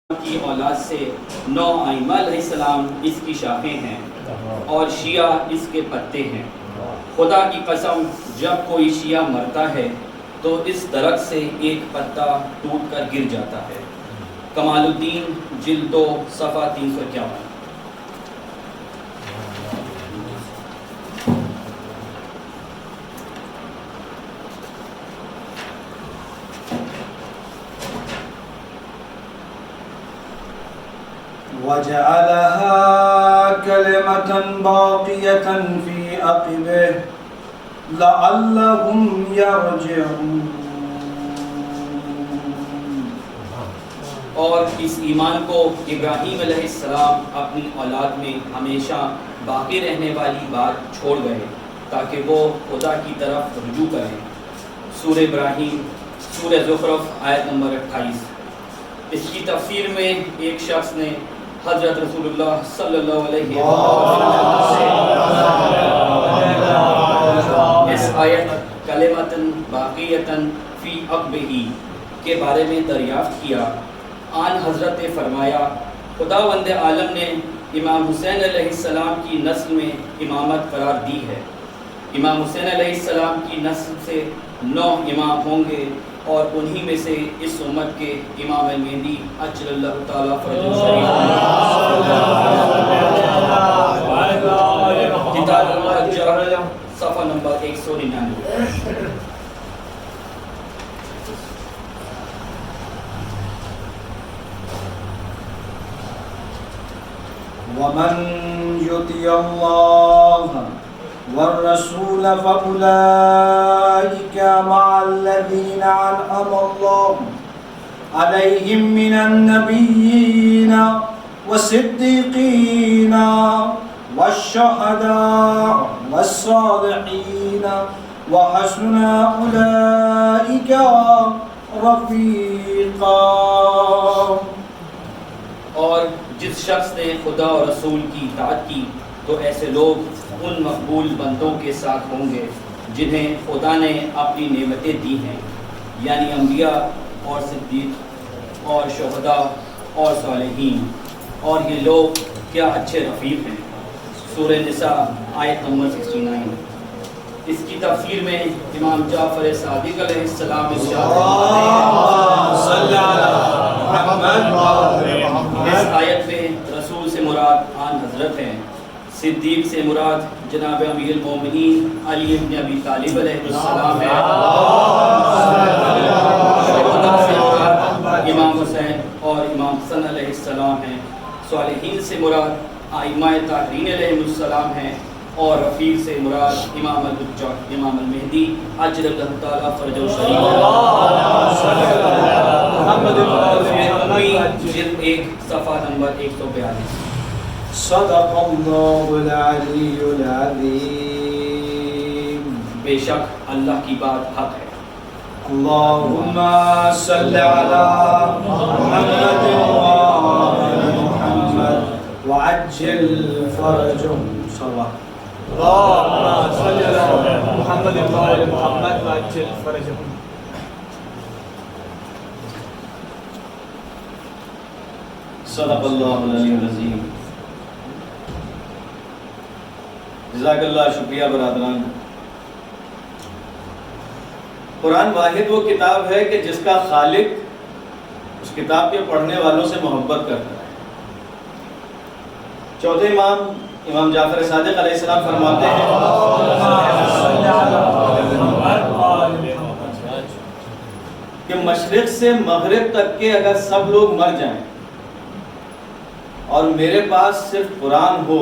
کی اولاد سے 9 ائمہ علیہ السلام اس کی شاخیں ہیں اور شیعہ اس کے پتے ہیں۔ خدا کی قسم جب کوئی شیعہ مرتا ہے تو اس درخت سے ایک پتا ٹوٹ کر گر جاتا ہے۔ کمال الدین جلد 2 صفحہ 351۔ وَجَعَلَهَا كَلِمَةً بَاقِيَةً فِي عَقِبِهِ لَعَلَّهُمْ يَرْجِعُونَ۔ اور اس ایمان کو ابراہیم علیہ السلام اپنی اولاد میں ہمیشہ باقی رہنے والی بات چھوڑ گئے تاکہ وہ خدا کی طرف رجوع کریں۔ سورہ ابراہیم سورہ زخرف آیت نمبر 28۔ اس کی تفسیر میں ایک شخص نے حضرت رسول اللہ صلی اللہ علیہ وسلم اس آیت کلمۃ باقیۃ فی عقبہ کے بارے میں دریافت کیا۔ آن حضرت نے فرمایا خداوند عالم نے امام حسین علیہ السلام کی نسل میں امامت قرار دی ہے۔ امام حسین علیہ السلام کی نسل سے 9 امام ہوں گے اور انہی میں سے اس امت کے امام المہدی عجل اللہ تعالیٰ فرجہ شریف کتاب المحجہ صفحہ نمبر 199۔ وَمَنْ يُطِعِ اللَّهَ وَالرَّسُولَ فَأُولَئِكَ مَعَ الَّذِينَ أَنْعَمَ اللَّهُ عَلَيْهِمْ مِنَ النَّبِيِّينَ وَالصِّدِّيقِينَ وَالشُّهَدَاءِ وَالصَّالِحِينَ وَحَسُنَ أُولَئِكَ رَفِيقًا۔ اور جس شخص نے خدا اور رسول کی اطاعت کی تو ایسے لوگ ان مقبول بندوں کے ساتھ ہوں گے جنہیں خدا نے اپنی نعمتیں دی ہیں، یعنی انبیاء اور صدیق اور شہداء اور صالحین، اور یہ لوگ کیا اچھے رفیق ہیں۔ سورہ نساء آیت نمبر 69۔ اس کی تفسیر میں امام جعفر صادق علیہ السلام اس آیت میں رسول سے مراد آن حضرت ہیں، صدیق سے مراد جناب امیر المومنین علی بن ابی طالب علیہ السلام ہے، شہداء سے مراد امام حسین اور امام حسن علیہ السلام ہیں، صالحین سے مراد ائمہ طاہرین علیہ السلام ہیں، اور رفیق سے مراد امام الحجہ امام المہدی عجل اللہ تعالیٰ فرجہ شریف جلد 1 صفحہ نمبر 142۔ صدق اللہ العلی العظیم۔ بے شک اللہ کی بات حق ہے۔ اللہم صلی علی محمد وآل محمد وعجل فرجهم صلی اللهم صل على محمد وآل محمد وعجل فرجهم۔ صدق اللہ العلی العظیم۔ جزاک اللہ، شکریہ برادران۔ قرآن واحد وہ کتاب ہے کہ جس کا خالق اس کتاب کے پڑھنے والوں سے محبت کرتا ہے۔ چوتھے امام جعفر صادق علیہ السلام فرماتے ہیں کہ مشرق سے مغرب تک کے اگر سب لوگ مر جائیں اور میرے پاس صرف قرآن ہو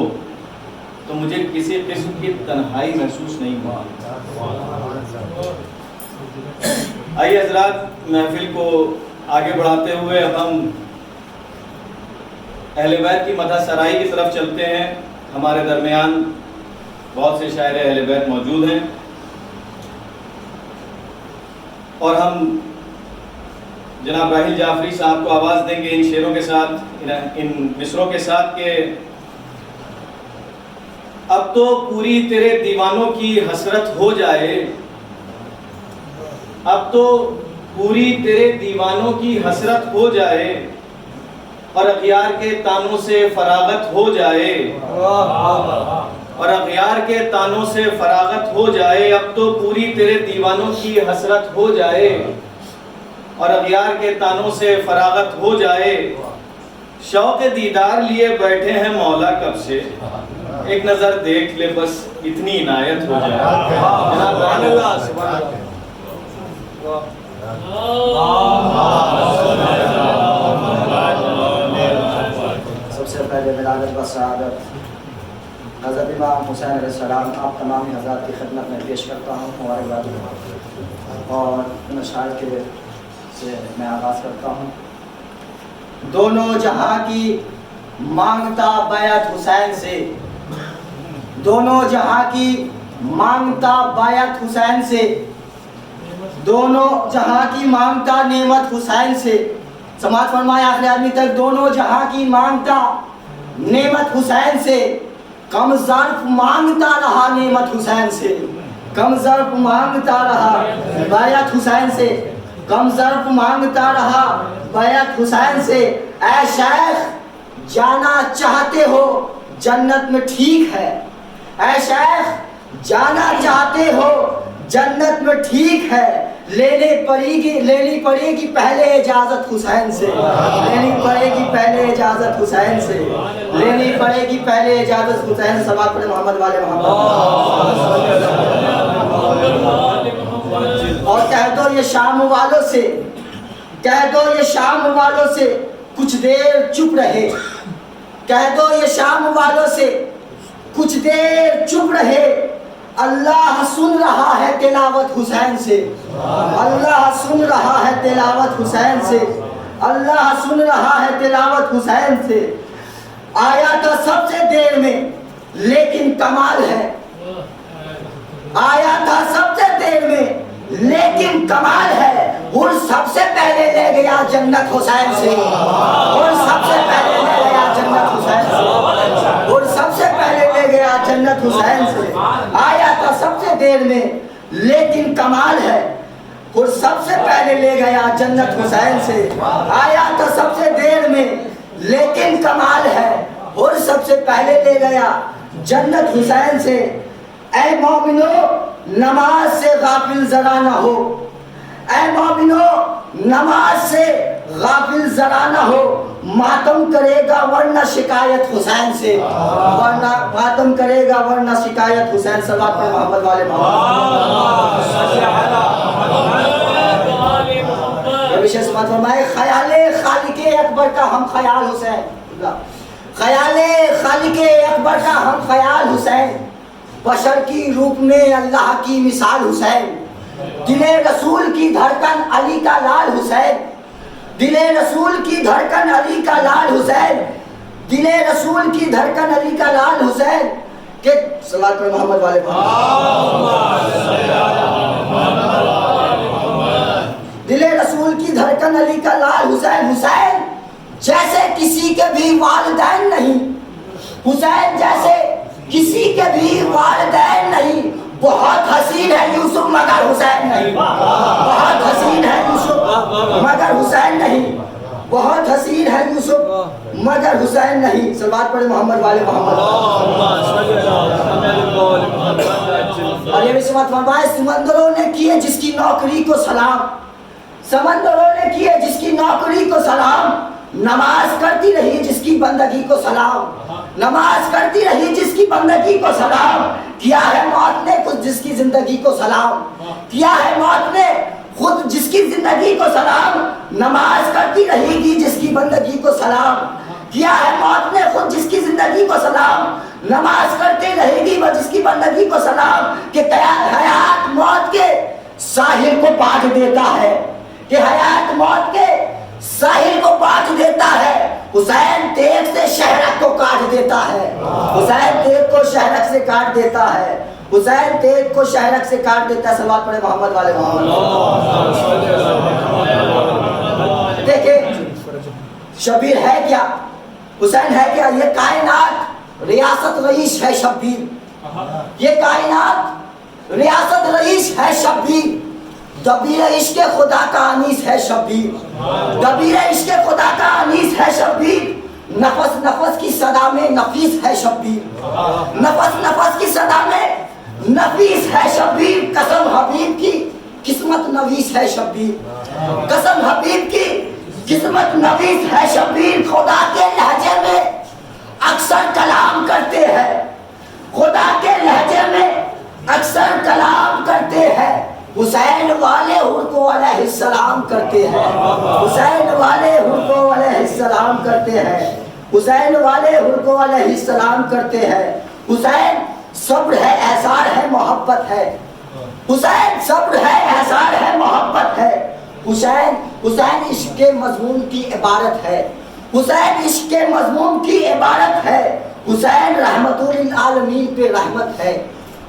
تو مجھے کسی قسم کی تنہائی محسوس نہیں ہوا۔ آئیے حضرات، محفل کو آگے بڑھاتے ہوئے ہم اہل بیت کی مدح سرائی کی طرف چلتے ہیں۔ ہمارے درمیان بہت سے شاعر اہل بیت موجود ہیں اور ہم جناب راحیل جعفری صاحب کو آواز دیں گے ان شعروں کے ساتھ، ان مصروں کے ساتھ کہ اب تو پوری تیرے دیوانوں کی حسرت ہو جائے، اب تو پوری تیرے دیوانوں کی حسرت ہو جائے، اور اغیار کے تانوں سے فراغت ہو جائے، اور اغیار کے تانوں سے فراغت ہو جائے، اب تو پوری تیرے دیوانوں کی حسرت ہو جائے، اور اغیار کے تانوں سے فراغت ہو جائے، شوق دیدار لیے بیٹھے ہیں مولا کب سے، ایک نظر دیکھ لے بس اتنی عنایت ہو جائے۔ سبحان اللہ سبحان اللہ۔ سب سے پہلے ولادت و سعادت حضرت امام حسین علیہ السلام آپ تمام حضرات کی خدمت میں پیش کرتا ہوں مبارکباد، اور ان اشعار کے سے میں آغاز کرتا ہوں۔ دونوں جہاں کی مانگتا بیعت حسین سے، دونوں جہاں کی مانگتا بیعت حسین سے، دونوں جہاں کی مانگتا نعمت حسین سے، سماعت فرمائے آخری آدمی تک، دونوں جہاں کی مانگتا نعمت حسین سے، کم ظرف مانگتا رہا نعمت حسین سے، کم ظرف مانگتا رہا بیعت حسین سے، کم ظرف مانگتا رہا بیعت حسین سے۔ اے شیخ جانا چاہتے ہو جنت میں ٹھیک ہے، اے شیخ جانا چاہتے ہو جنت میں ٹھیک ہے، لینی پڑے گی پہلے اجازت حسین سے، لینی پڑے گی پہلے اجازت حسین سے، لینی پڑے گی پہلے اجازت حسین سے۔ سبات پڑھیں محمد والے محمد۔ اور کہہ دو یہ شام والوں سے، کہہ دو یہ شام والوں سے کچھ دیر چپ رہے، کہہ دو یہ شام والوں سے کچھ دیر چپ رہے، اللہ سن رہا ہے تلاوت حسین سے، اللہ سن رہا ہے تلاوت حسین سے، اللہ سن رہا ہے تلاوت حسین سے۔ آیا تھا سب سے دیر میں لیکن کمال ہے، آیا تھا سب سے دیر میں لیکن کمال ہے، اور سب سے پہلے لے گیا جنت حسین سے، اور سب سے پہلے لے گیا جنت حسین سے، اور سب سے پہلے لے گیا جنت حسین سے۔ آیا تھا سب سے دیر میں لیکن کمال ہے، اور سب سے پہلے لے گیا جنت حسین سے۔ آیا تھا سب سے دیر میں لیکن کمال ہے، اور سب سے پہلے لے گیا جنت حسین سے۔ اے مومنو نماز سے غافل ذرا نہ ہو، اے مومنو نماز سے غافل ذرا نہ ہو، ماتم کرے گا ورنہ شکایت حسین سے، ورنہ ماتم کرے گا ورنہ شکایت حسین سے۔ صلوات پڑھیں محمد والے محمد۔ یہ وشیش بات فرمائے، خیال خالق اکبر کا ہم خیال حسین، خیال خالق اکبر کا ہم خیال حسین، بشر کی روپ میں اللہ کی مثال حسین، دل رسول کی دھڑکن علی کا لال حسین، دل رسول کی دھڑکن علی کا لال حسین، دل رسول کی دھڑکن علی کا لال حسین کہ صلوات پر محمد والے دل رسول کی دھڑکن علی کا لال حسین، حسین جیسے کسی کے بھی والدین نہیں، حسین جیسے کسی کے بھی والدین نہیں، بہت حسین ہے یوسف مگر حسین نہیں، بہت حسین ہے یوسف مگر حسین نہیں، بہت حسین ہے یوسف مگر حسین نہیں۔ صلوات پڑھیں محمد والے محمد۔ اور یہ بھی سمجھ فرمائے، سمندروں نے کیے جس کی نوکری کو سلام، سمندروں نے کیے جس کی نوکری کو سلام، نماز کرتی رہی جس کی بندگی کو سلام، نماز کرتی رہی جس کی بندگی کو سلام، کیا ہے موت نے خود جس کی زندگی کو سلام، کیا ہے موت نے خود جس کی زندگی کو سلام، نماز کرتی رہے گی جس کی بندگی کو سلام، کیا ہے موت نے خود جس کی زندگی کو سلام، نماز کرتے رہے گی وہ جس کی بندگی کو سلام، کہ حیات موت کے ساحل کو پاٹ دیتا ہے، کہ حیات موت کے ساحل کو پاٹ دیتا ہے، حسین تیغ سے شہرک کو کاٹ دیتا ہے، حسین تیغ کو شہرک سے کاٹ دیتا ہے، حسین تیغ کو شہرک سے کاٹ دیتا ہے۔ صلوات پڑھیں محمد والے محمد۔ دیکھیں شبیر ہے کیا، حسین ہے کیا، یہ کائنات ریاست رئیس ہے شبیر، یہ کائنات ریاست رئیس ہے شبیر، دبیر عشق خدا کا انیس ہے شبیر، دبیر عشق خدا کا انیس ہے شبیر، نفس نفس کی صدا میں نفیس ہے شبیر، نفس نفس کی صدا میں نفیس ہے شبیر، قسم حبیب کی قسمت نویس ہے شبیر، قسم حبیب کی قسمت نویس ہے شبیر، خدا کے لہجے میں اکثر کلام کرتے ہیں، خدا کے لہجے میں اکثر کلام کرتے ہیں، حسین والے حر کو علیہ السلام کرتے ہیں، حسین والے حر کو علیہ السلام کرتے ہیں، حسین والے حر کو علیہ السلام کرتے ہیں، حسین صبر ہے احسار ہے محبت ہے، حسین صبر ہے احسار ہے محبت ہے، حسین عشق کے مضمون کی عبارت ہے، حسین عشق کے مضمون کی عبارت ہے، حسین رحمت للعالمین پہ رحمت ہے،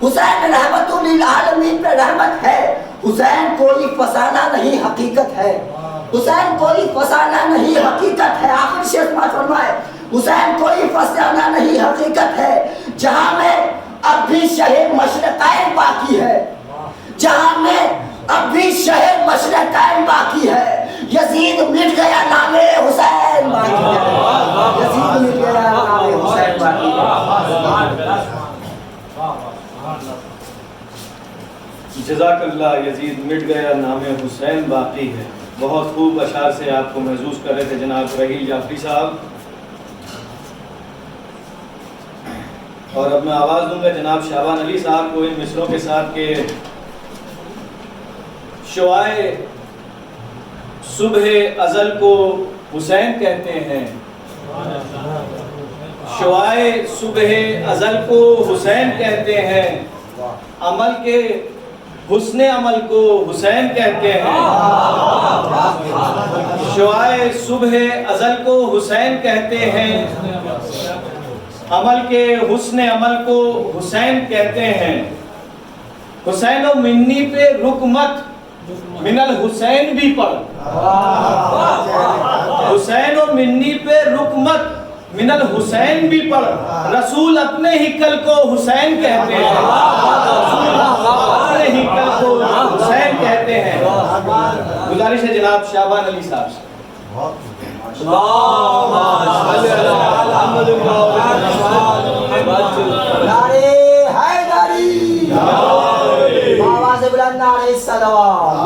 حسین رحمت للعالمین پہ رحمت ہے، حسین کوئی فسانہ نہیں حقیقت ہے، حسین کوئی فسانہ نہیں حقیقت ہے، آخر شیخ مات فرمائے حسین کوئی فسانہ نہیں حقیقت ہے، جہاں میں اب بھی شہر مشرقین باقی ہے، جہاں میں اب بھی شہر مشرقین باقی ہے، یزید مٹ گیا نام حسین باقی ہے، یزید مٹ گیا نام حسین باقی ہے۔ جزاک اللہ، یزید مٹ گیا نام حسین باقی ہے۔ بہت خوب اشعار سے آپ کو محظوظ کر رہے تھے جناب رحیل جعفری صاحب، اور اب میں آواز دوں گا جناب شعبان علی صاحب کو ان مصروں کے ساتھ کہ شعائے صبح ازل کو حسین کہتے ہیں، شعائے صبح ازل کو حسین کہتے ہیں، عمل کے حسن عمل کو حسین کہتے ہیں، شعائے صبح ازل کو حسین کہتے ہیں، عمل کے حسن عمل کو حسین کہتے ہیں، حسین و منی پہ رکمت من الحسین بھی پڑھ، حسین و منی پہ رکمت من الحسین بھی پڑھ، رسول اپنے ہکل کو حسین کہتے ہیں، اپنے ہکل کو حسین کہتے ہیں۔ گزارش ہے جناب شعبان علی صاحب سے۔ نعرے حیدری، آواز بلند نعرے صلوات۔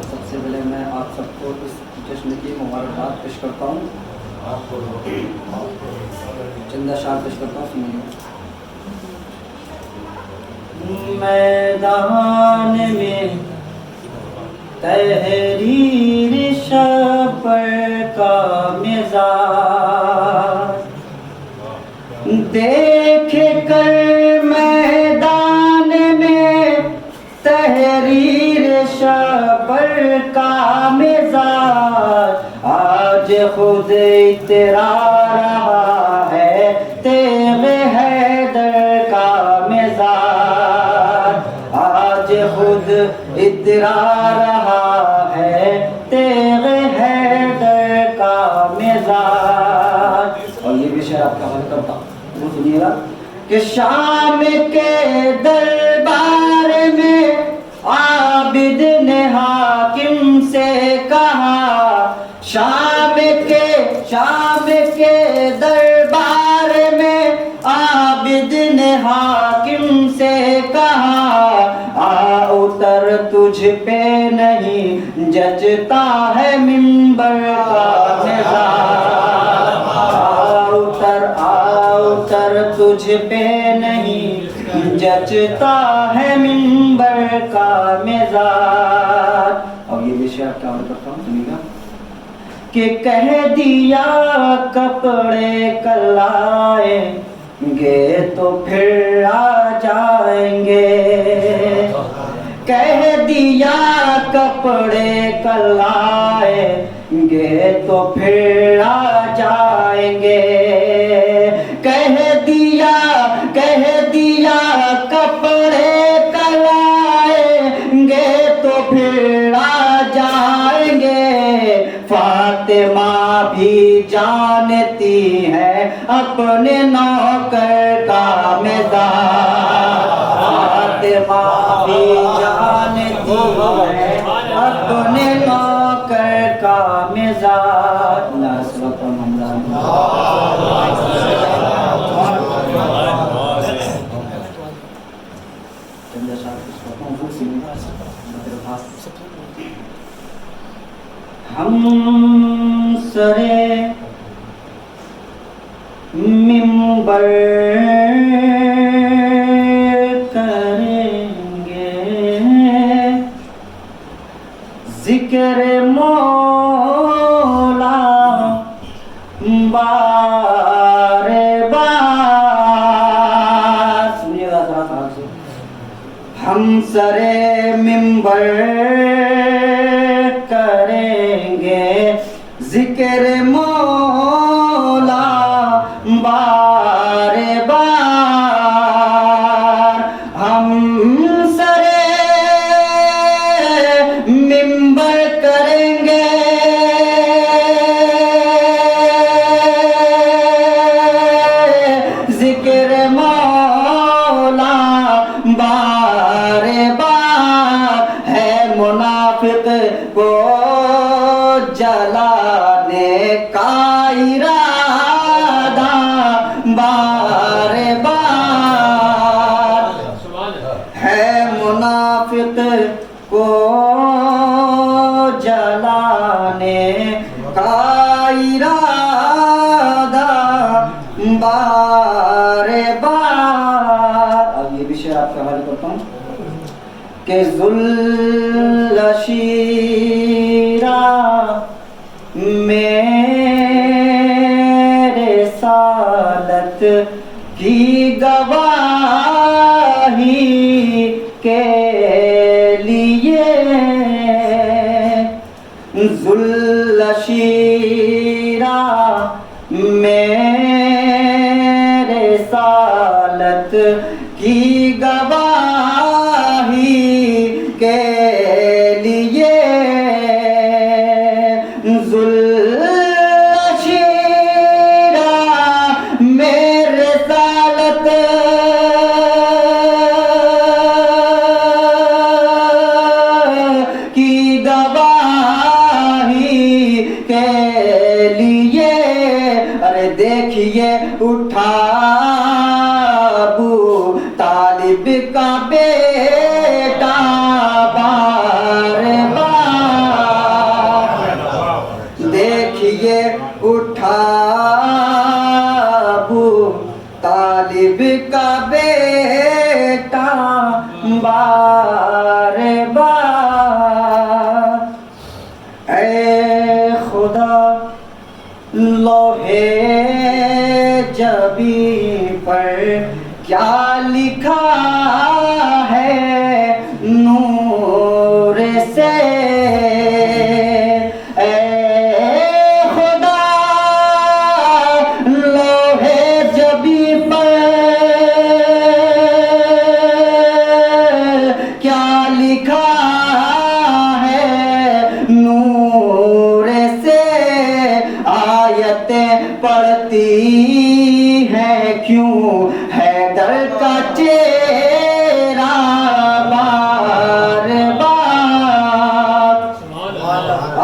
سب سے پہلے میں آپ سب کو اس جشن کی مبارکباد پیش کرتا ہوں، چند اشعار پیش کرتا ہوں، سنیے۔ میدان میں تحریر شپر کا مزاج دیکھ کر، میدان میں تحریر شپر کا مزاج آج خود اترا رہا ہے تیغ حیدر کا مزاج، آج خود اترا رہا ہے تیغ حیدر کا مزاج۔ اور یہ بھی شعر آپ کا حوالہ کرتا ہوں، وہ سنیے گا کہ شام کے دربار میں عابد نے حاکم سے کہا، شام کے دربار میں عابد نے حاکم سے کہا، اتر تجھ پہ نہیں جچتا ہے منبر کا نظام، اتر تجھ پہ نہیں جچتا ہے منبر کا مزاج۔ اور یہ بھی شعر کیا کرتا ہوں، سنیے گا کہ کہہ دیا کپڑے کلائیں گے تو پھر آ جائیں گے، کہہ دیا کپڑے کلائیں گے تو پھر آ جائیں گے، کہہ دیا کپڑے کلائیں گے تو پھر آ جائیں گے، فاطمہ بھی جانتی ہے اپنے نوکر کا مزاج، سرے منبر کریں گے ذکر مولا بار بار. سنیے گا ذرا ساتھ سے. ہم سرے منبر کریں گے ذکر مولا بار بار. ہم سرے منبر کریں گے ذکر مولا بار بار. ہے منافق کو جلانے کا ارادہ بار بار. ہے منافق کو جلانے کا ارادہ بار بار. اب یہ بھی شعر آپ کا حوالے کرتا ہوں کہ ذوالشیرہ میرے سالت کی گواہی کے لیے ذوالشیرہ میرے سالت کی گواہی کے لیے ذوالشیرہ میرے سالت کی گواہی کے لیے. ارے دیکھیے اٹھا ابو طالب کا بیٹا بار بار. دیکھیے اٹھا ابو طالب کا بیٹا بار بار. اے خدا لوحے جبی پر کیا لکھا ہے نور سے. اے خدا لوحے جبی پر کیا لکھا ہے نور سے. آیتیں پڑھتی ہیں کیوں حیدر کا چہرہ بار بار.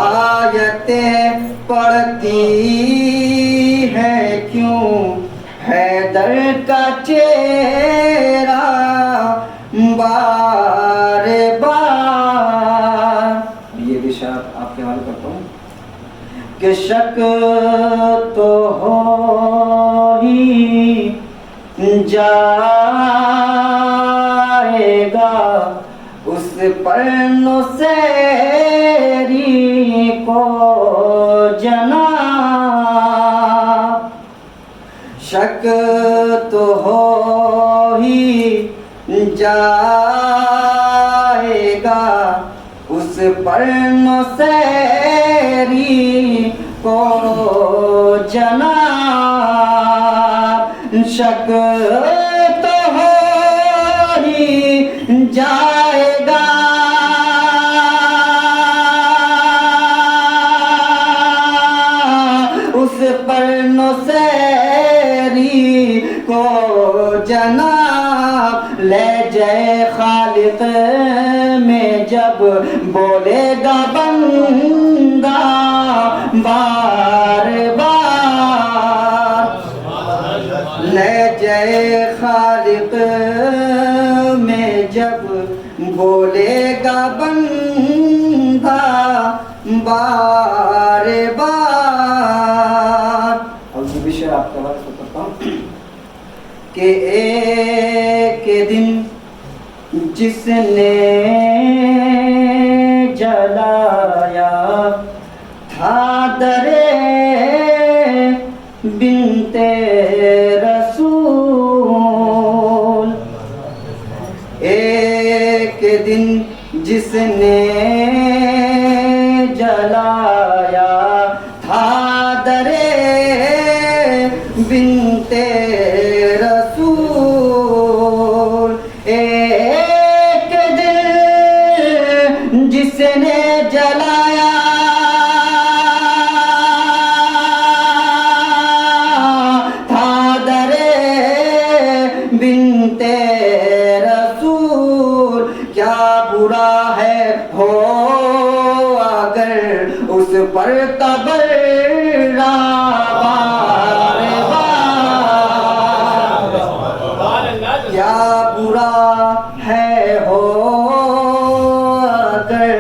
آیتیں پڑھتی ہیں کیوں حیدر کا چہرہ بار بار. یہ بھی شعر آپ کے حوالے کرتا ہوں کہ شک تو ہو ہی جائے گا اس پر نصیری کو جناب. شک تو ہو ہی جائے گا اس پر نصیری کو جناب. شک تو ہو ہی جائے گا اس پر نصیری کو جناب. لے جائے خالق میں جب بولے گا بندہ بار بار. لے جائے خالق میں جب بولے گا بندہ بار شعر آپ کے حوالے سے کرتا ہوں کہ ایک دن جس نے جلایا تھا درے بنت رسول، ایک دن جس نے جلایا تھا درے بنت رسول، ایک دن جس نے جلایا تھا درے بنت رسول، کیا برا ہے ہو اگر اس پر تبرا کیا برا ہے ہو اگر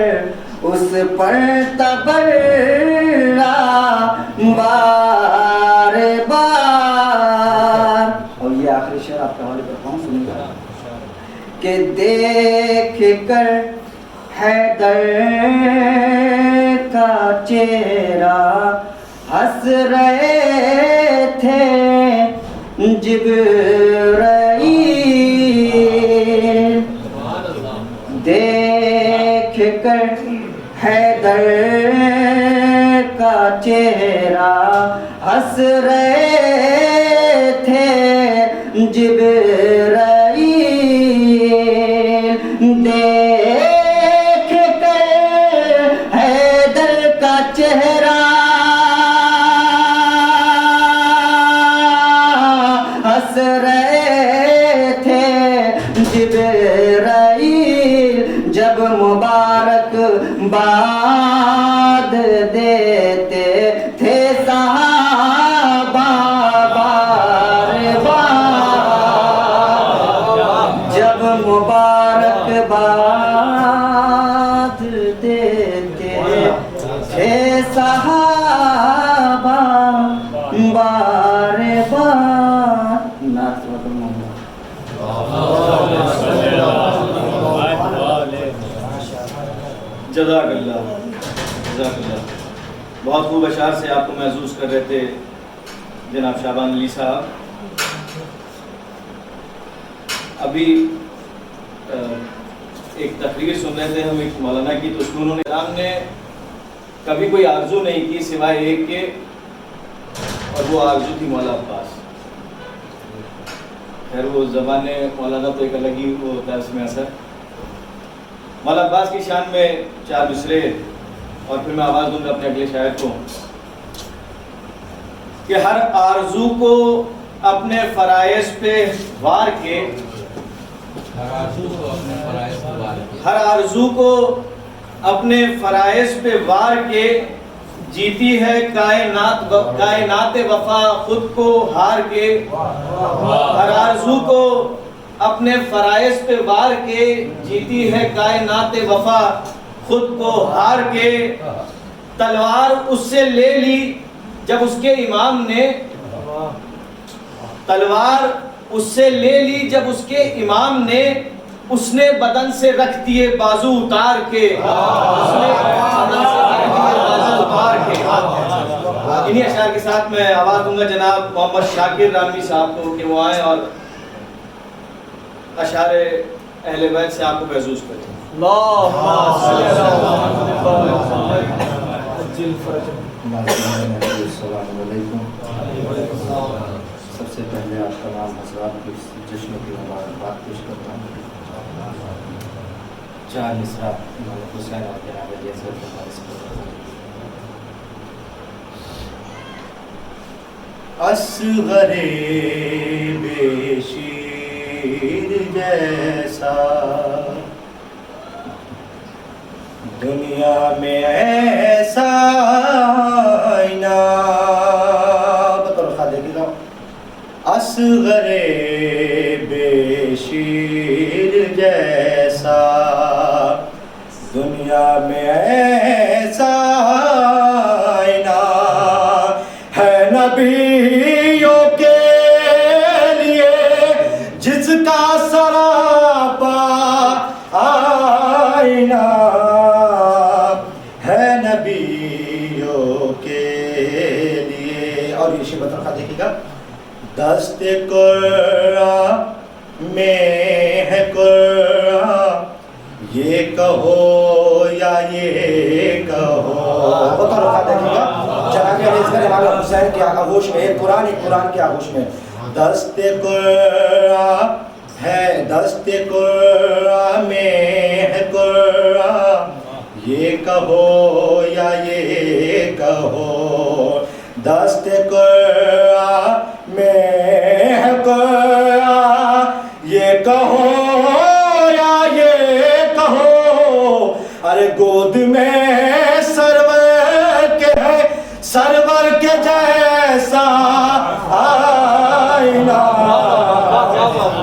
اس پر تبرا بار بار۔ اور یہ آخری شعر آپ کے حوالے کرتا ہوں، سنیں گے کہ دیکھ کر حیدر کا چہرہ ہنس رہے تھے جبرائیل، دیکھ کر حیدر کا چہرہ ہنس رہے تھے جبرائیل، دیکھ کر حیدر کا چہرہ ہنس رہے تھے جبرائیل، جب مبارک باد دیتے تھے صحابہ بار بار، جب مبارک باد دیتے تھے صحابہ بار بار۔ نعت محمد۔ جزاک اللہ، جزاک اللہ۔ بہت خوب اشعار سے آپ کو محظوظ کر رہے تھے جناب شعبان علی صاحب۔ ابھی ایک تقریر سن رہے تھے ہم ایک مولانا کی، تو اس میں انہوں نے کرام نے کبھی کوئی آرزو نہیں کی سوائے ایک کے، اور وہ آرزو تھی مولا عباس۔ خیر وہ زبان مولانا تو ایک الگ ہی وہ ہوتا ہے اس میں اثر۔ مولا عباس کی شان میں 4 مصرے، اور پھر میں آواز دوں گا اپنے اگلے شاعر کو کہ ہر آرزو کو اپنے فرائض پہ وار کے، ہر آرزو کو اپنے فرائض پہ وار کے جیتی ہے کائنات وفا خود کو ہار کے، ہر آرزو کو اپنے فرائض پہ وار کے جیتی ہے کائنات وفا خود کو ہار کے، تلوار اس سے لے لی جب اس کے امام نے، تلوار اس سے لے لی جب اس کے امام نے، اس نے بدن سے رکھ دیے بازو اتار کے، اس نے بدن سے رکھ دیے بازو اتار کے۔ انہی اشعار کے ساتھ میں آواز دوں گا جناب محمد شاکر رانوی صاحب کو کہ وہ آئیں اور اشعار اہل بیت سے آپ کو محظوظ کریں۔ اللہم صلی علی محمد عجل فرجهم۔ السلام علیکم۔ سب سے پہلے آپ تمام حضرات کو اس جشن کی مبارکباد پیش کرتا ہوں۔ 4 مصرع امام حسین اور جناب علی اصغر کے حوالے سے اصغر بے شیر جیسا دنیا میں ایسا آئینہ، بطور خواہ دیکھیں گا، اصغر بے شیر جیسا دنیا میں ایسا آئینہ ہے نبیوں دست قرآن میں ہے قرآن، یہ کہو یا یہ کہو. بہت رکھا دیکھیں گا جناب رضوان امام حسین کے آغوش میں، ایک قرآن کے آغوش میں. دست قرآن ہے، دست قرآن میں ہے قرآن، یہ کہو یا یہ کہو. دست قرآن میں ہے قرآن، یہ کہو یا یہ کہو. ارے گود میں سرور کے ہے، سرور کے جیسا آئینہ.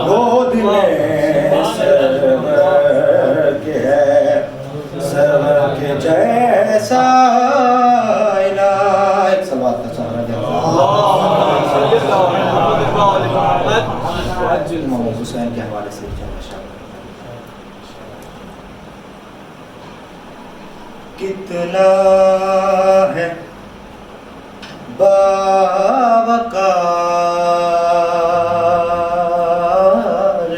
گود میں سرور کے ہے، سرور کے جیسا آئینہ. ایک سلوات کا چاہتا ہے محمد حسین کے حوالے سے. کتنا ہے باوقار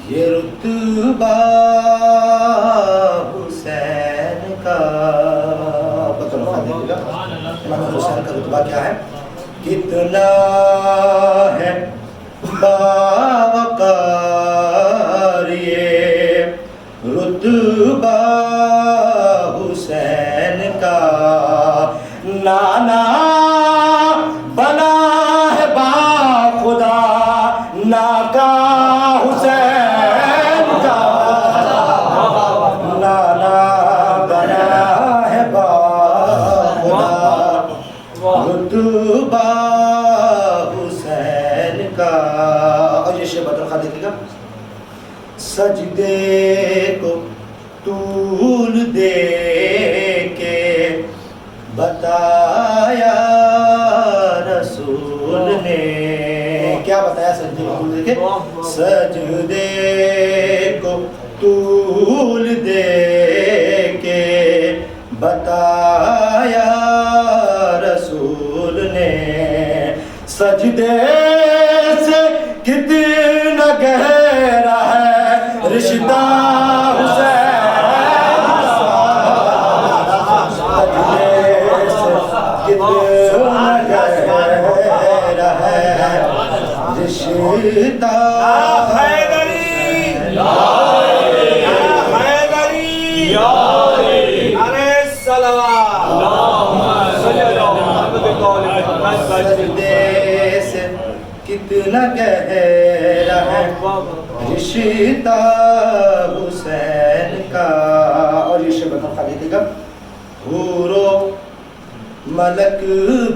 یہ رتبہ حسین کا. امام حسین کا رتبہ کیا ہے؟ کتنا ہے باوقار یہ رتبہ حسین کا. نانا بنا ہے با خدا ناکا حسین کا. نانا بنا ہے با خدا رتبہ حسین کا. اور یہ شیخ بدر خان دیکھیے گا. سجدے کو طول دے کے بتایا رسول نے. کیا بتایا سجدے کو طول دے کے؟ سجدے کو طول دے کے بتایا رسول نے. سجدے سے کتنا گہرا ہے رشتہ حسین. سجدے سے کتنا گہرا ہے رشتہ حیدری علیہ السلام. سجدے سے کتنا گہرا ہے رشتہ حسین کا. اور یہ شعر بتا دیکھیے گا. حور و ملک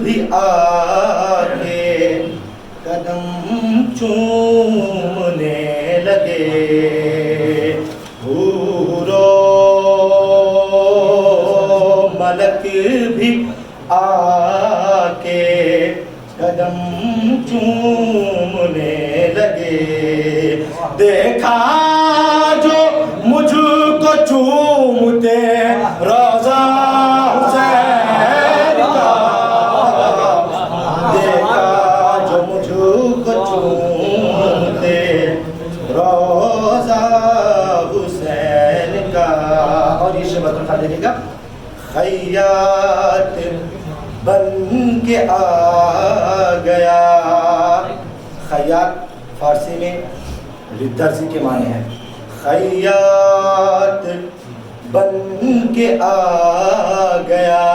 بھی آ کے قدم چومنے لگے. حور و ملک بھی آ کے قدم چومنے لگے. دیکھا جو مجھ کو چومتے روضہ حسین کا. دیکھا جو مجھ کو چومتے روضہ حسین کا. اور یہ شعر بتا دیکھیے گا. خیاط بن کے آ گیا. خیاط فارسی میں درزی کے معنی ہیں. خیاط بن کے آ گیا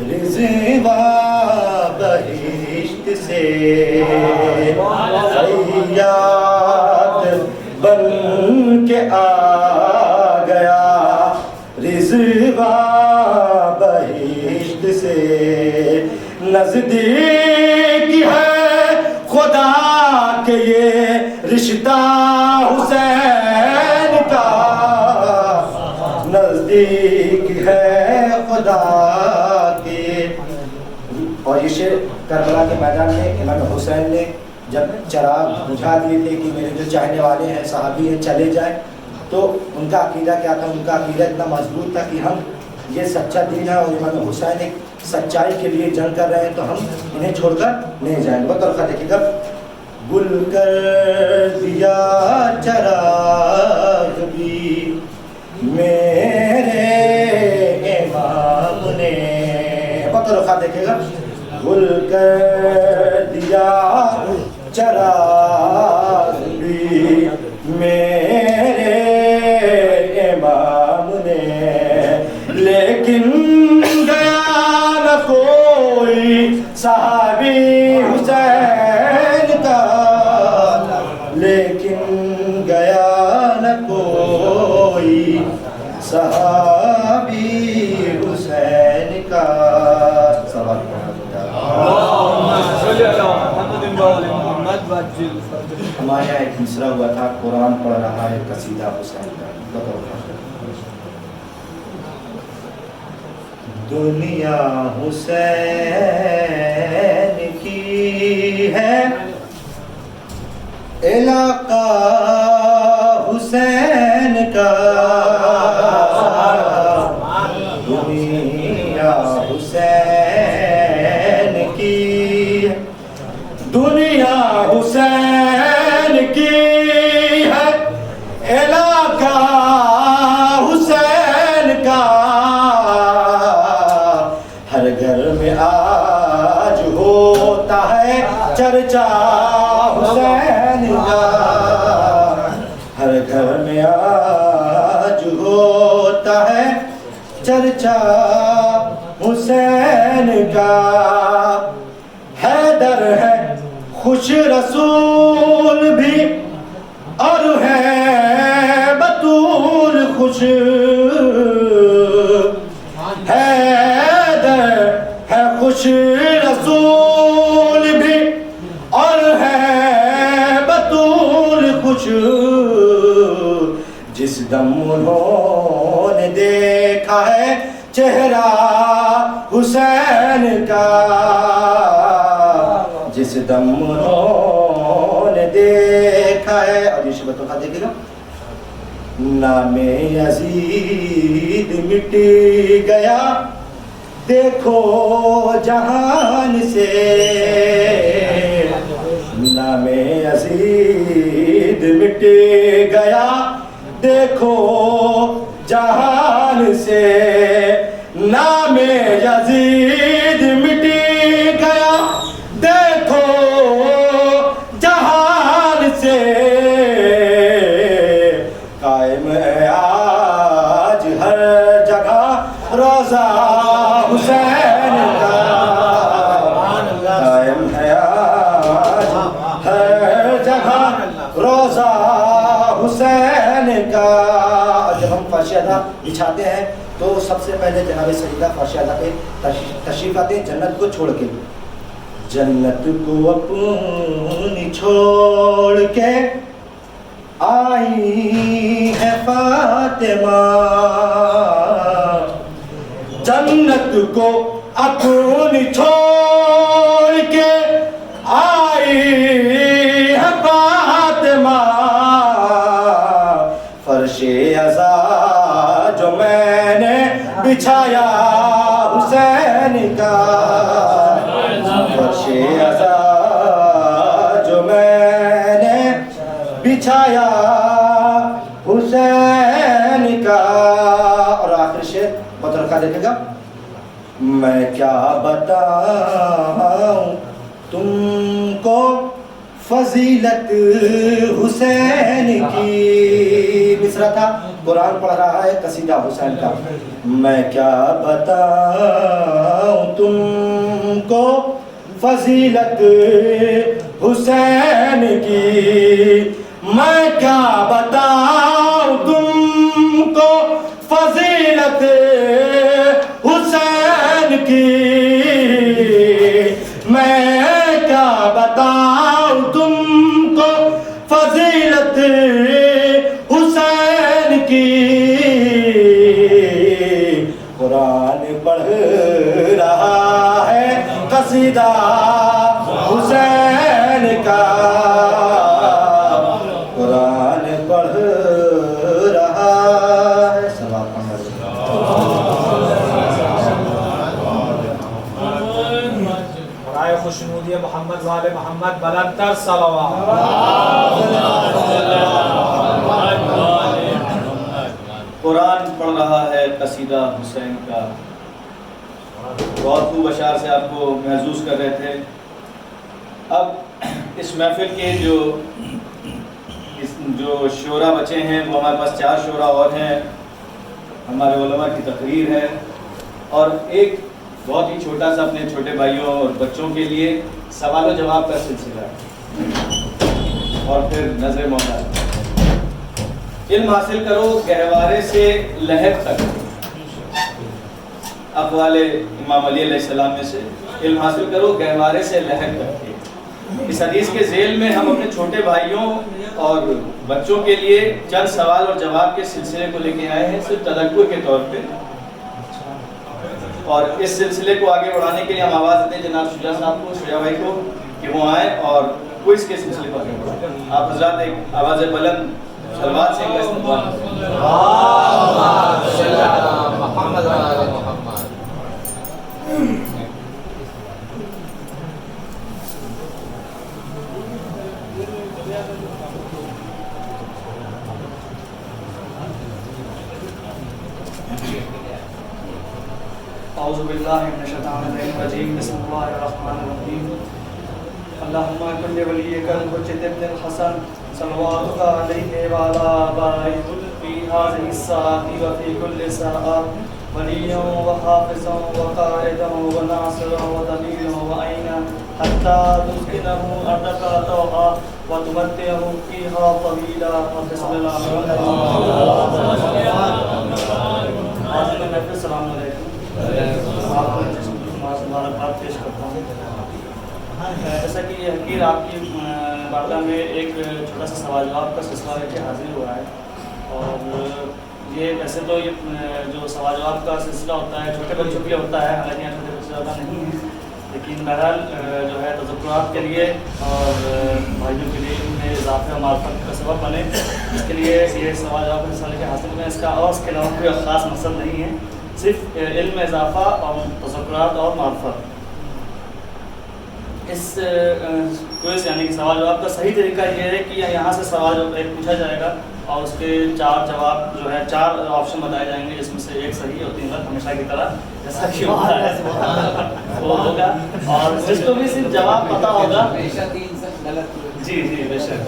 رضوان بہشت سے. خیاط بن کے آ گیا رضوان بہشت سے. نزدیک ہے خدا کے یہ رشتہ حسین کا. نزدیک ہے خدا کے. اور یہ شعر کربلا کے میدان میں امام حسین نے جب چراغ بجھا دیے تھے کہ میرے جو چاہنے والے ہیں صحابی ہیں چلے جائیں، تو ان کا عقیدہ کیا تھا؟ ان کا عقیدہ اتنا مضبوط تھا کہ ہم یہ سچا دین ہے اور امام حسین ایک سچائی کے لیے جنگ کر رہے ہیں تو ہم انہیں چھوڑ کر نہیں جائیں گے. بہت طرفہ دیکھیے گا. گل کر دیا چراغ بھی میرے امام نے. بہت طرفہ دیکھیے گا. گل کر دیا چراغ بھی میرے امام نے لیکن گیا نہ کوئی صحابی حسین کا. لیکن گیا نہ کوئی صحابی حسین کا. ہمارے یہاں ایک مصرع ہوا تھا قرآن پڑھ رہا ہے قصیدہ حسین کا. دنیا حسین کی ہے علاقہ حسین کا. دنیا حسین کی دنیا حسین کی ہے علاقہ حسین کا. ہر گھر میں آج ہوتا ہے چرچا حسین کا. ہر گھر میں آج ہوتا ہے چرچا حسین کا. حیدر ہے خوش رسول بھی اور ہے بطول خوش. حیدر ہے خوش رسول بھی اور ہے بطول خوش. جس دم انہوں نے دیکھا ہے چہرہ حسین کا. جس دم انہوں نے دیکھا ہے. اور یہ شبت کا دیکھے گا. نام یزید مٹ گیا دیکھو جہان سے. نام یزید مٹ گیا دیکھو جہان سے. نام یزید مٹ گیا دیکھو جہان سے. قائم ہے آج ہر جگہ روضہ حسین کا. قائم ہے آج ہر جگہ روضہ حسین کا. جب ہم فرش ادا بچھاتے ہیں تو سب سے پہلے جناب سیدہ فرش ادا پہ تشریف آتے ہیں جنت کو چھوڑ کے. جنت کو اپنی چھوڑ کے آئی ہے فاطمہ. جنت کو اپنی چھوڑ کے آئی ہے فاطمہ. فرش ازا جو میں نے بچھایا حسین کا. فرش ازا جو میں نے بچھایا حسین کا. اور آخر شعر بطور کا دیکھے گا. میں کیا بتاؤں تم کو فضیلت حسین کی. مصرع تھا قرآن پڑھ رہا ہے قصیدہ حسین کا. میں کیا بتاؤں تم کو فضیلت حسین کی. میں کیا بتاؤں تم کو فضیلت حسین کی. میں کیا بتاؤں تم کو فضیلت حسین کی. قرآن پڑھ رہا ہے قصیدہ حسین کا. قرآن پڑھ رہا ہے. محمد وآل محمد بلندتر صلوات. قرآن پڑھ رہا ہے قصیدہ حسین کا. بہت خوب اشعار سے آپ کو محظوظ کر رہے تھے. اب اس محفل کے جو شعراء بچے ہیں وہ ہمارے پاس 4 شعراء اور ہیں. ہمارے علماء کی تقریر ہے اور ایک بہت ہی چھوٹا سا اپنے چھوٹے بھائیوں اور بچوں کے لیے سوال و جواب کا سلسلہ ہے اور پھر نظر مولا. علم حاصل کرو گہوارے سے لہر تک، اقوال امام علی علیہ السلام میں سے. علم حاصل کرو گہوارے سے لہر تک. اس حدیث کے ذیل میں ہم اپنے چھوٹے بھائیوں اور بچوں کے لیے چند سوال اور جواب کے سلسلے کو لے کے آئے ہیں، صرف تذکر کے طور پہ. اور اس سلسلے کو آگے بڑھانے کے لیے ہم آواز دیتے ہیں جناب شجاع صاحب کو، شجاع بھائی کو، کہ وہ آئیں اور کوئز کے سلسلے کو آگے بڑھائیں. آپ حضرات ایک آواز بلند سلوات سے اعوذ باللہ من الشیطان الرجیم. بسم اللہ الرحمن الرحیم. اللہم کل ولیک الحجۃ ابن الحسن صلواتک علیہ وعلی آبائہ فی ہذہ الساعۃ وفی کل ساعۃ ولیہ وحافظا وقائدا وناصرا ودلیلا وعینا حتی تسکنہ ارضک طوعا وتمتعہ فیہا طویلا. بسم اللہ السلام علیکم. آپ کو مبارکباد پیش کرتا ہوں. جیسا کہ یہ حقیر آپ کی بارگاہ میں ایک چھوٹا سا سوال جواب کا سلسلہ لے کے حاضر ہوا ہے. اور یہ ویسے تو یہ جو سوال جواب کا سلسلہ ہوتا ہے چھوٹے بچوں کے لیے ہوتا ہے، حالانکہ یہاں چھوٹے بچے زیادہ نہیں ہیں، لیکن بہرحال جو ہے تذکرات کے لیے اور بھائیوں کے لیے ان میں اضافے اور معرفت کا سبب بنے، اس کے لیے یہ سوال جواب کا سلسلہ لے کے حاصل ہوئے ہیں. اس کا اور اس کے علاوہ کوئی خاص مقصد نہیں ہے، صرف علم میں اضافہ اور تذکرات اور معرفت. اس کوئز یعنی کہ سوال جواب کا صحیح طریقہ یہ ہے کہ یہاں سے سوال ایک پوچھا جائے گا اور اس کے 4 جواب جو ہے 4 آپشن بتائے جائیں گے، جس میں سے ایک صحیح اور 3 غلط، ہمیشہ کی طرح جیسا کہ ہوتا ہے وہ ہوگا. اور جس کو بھی صرف جواب پتہ ہوگا، جی بے شک،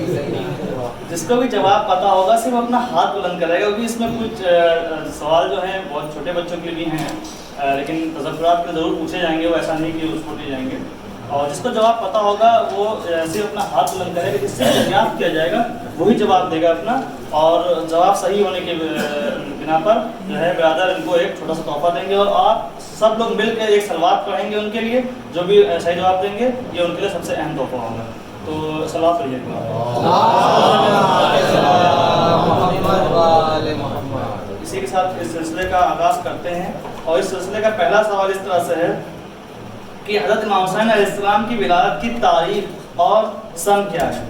جس کو بھی جواب پتہ ہوگا صرف اپنا ہاتھ بلند کرے گا، کیونکہ اس میں کچھ سوال جو ہیں بہت چھوٹے بچوں کے لیے بھی ہیں، لیکن تذکرات میں ضرور پوچھے جائیں گے، وہ ایسا نہیں کہ اس کو دیے جائیں گے. اور جس کو جواب پتہ ہوگا وہ صرف اپنا ہاتھ بلند کرے گا، جس سے دریافت کیا جائے گا وہی جواب دے گا اپنا. اور جواب صحیح ہونے کے بنا پر جو ہے برادر ان کو ایک چھوٹا سا تحفہ دیں گے، اور آپ سب لوگ مل کر ایک صلوات پڑھیں گے ان کے لیے. جو بھی صحیح جواب دیں گے یہ ان کے لیے سب سے اہم تحفہ ہوگا. تو صلوات پڑھیے اسی کے ساتھ اس سلسلے کا آغاز کرتے ہیں. اور اس سلسلے کا پہلا سوال اس طرح سے ہے کہ حضرت امام حسین علیہ السلام کی ولادت کی تاریخ اور سن کیا ہے؟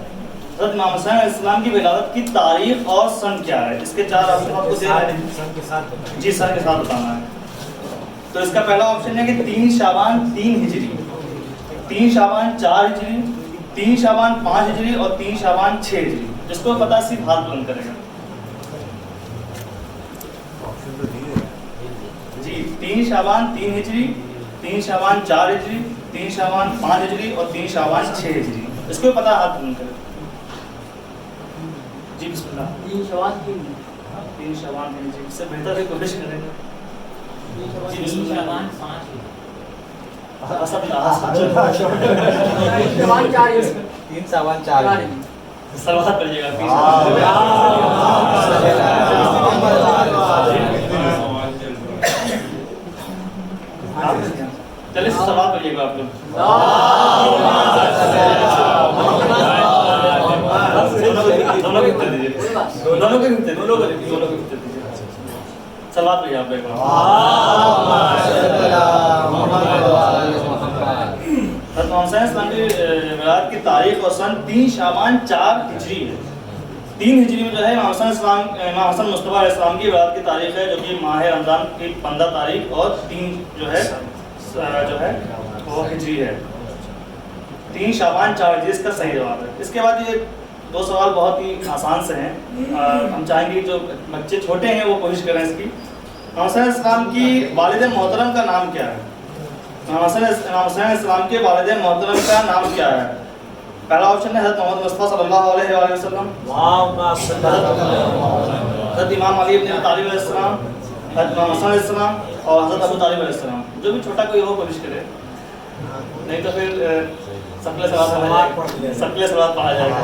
حضرت امام حسین علیہ السلام کی ولادت کی تاریخ اور سن کیا ہے؟ اس کے 4 آپشن آپ کو دے رہے ہیں. جی سن کے ساتھ بتانا ہے. تو اس کا پہلا آپشن ہے کہ 3 شعبان 3 ہجری، 3 شعبان 4 ہجری، 3 شعبان 5 ہجری اور 3 شعبان 6 ہجری. جس کو پتا صرف ہاتھ بلند کرے گا. جی 3 شعبان 3 ہجری، 3 شعبان 4 ہجری، 3 شعبان 5 ہجری اور 3 شعبان 6 ہجری. اس کو پتا ہاتھ بلند کرے. جی بسم اللہ. 3 شعبان 3 ہجری سے بہتر ہے کوشش کرے گا. جی بسم اللہ. 3 شعبان 4 سلوات پڑھیے گا. چلیے سلوات پڑھیے گا آپ لوگ. دونوں کے حصے سلوات پڑھیے آپ لوگ. حضرت حسین اسلام کی ولادت کی تاریخ اور سن 3 شعبان 4 ہجری ہے. 3 ہجری میں جو ہے امام حسن مصطفیٰ علیہ السلام کی ولادت کی تاریخ ہے، جو کہ ماہ رمضان کی 15 تاریخ اور 3 جو ہے وہ ہجری ہے. 3 شعبان 4 ہجری اس کا صحیح جواب ہے. اس کے بعد یہ 2 سوال بہت ہی آسان سے ہیں. ہم چاہیں گے جو بچے چھوٹے ہیں وہ کوشش کریں اس کی. امام حسین السلام کی والد محترم کا نام کیا ہے؟ امام حسین السلام کے والد محترم کا نام کیا ہے؟ پہلا آپشن ہے حضرت محمد مصطفیٰ صلی اللہ علیہ وآلہ وسلم، حضرت امام علی ابن طالب علیہ السلام، حضرت امام حسن علیہ السلام اور حضرت ابو طالب علیہ السلام. جو بھی چھوٹا کوئی ہو کوشش کرے، نہیں تو پھر سکلے سوال پڑھا جائے گا.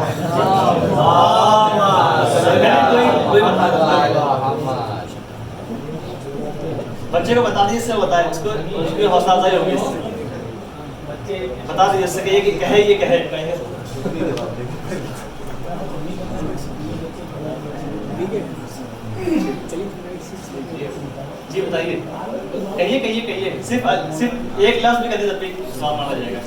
کوئی بتا دے بچے کو، بتا دیجیے، اس سے بتائیں اس کو حوصلہ افزائی ہوگی. اس سے بتا دیجیے اس سے کہ یہ کہے، یہ کہے. جی بتائیے، کہیے. صرف ایک لفظ بھی کہتے تب بھی سوال مانا جائے گا.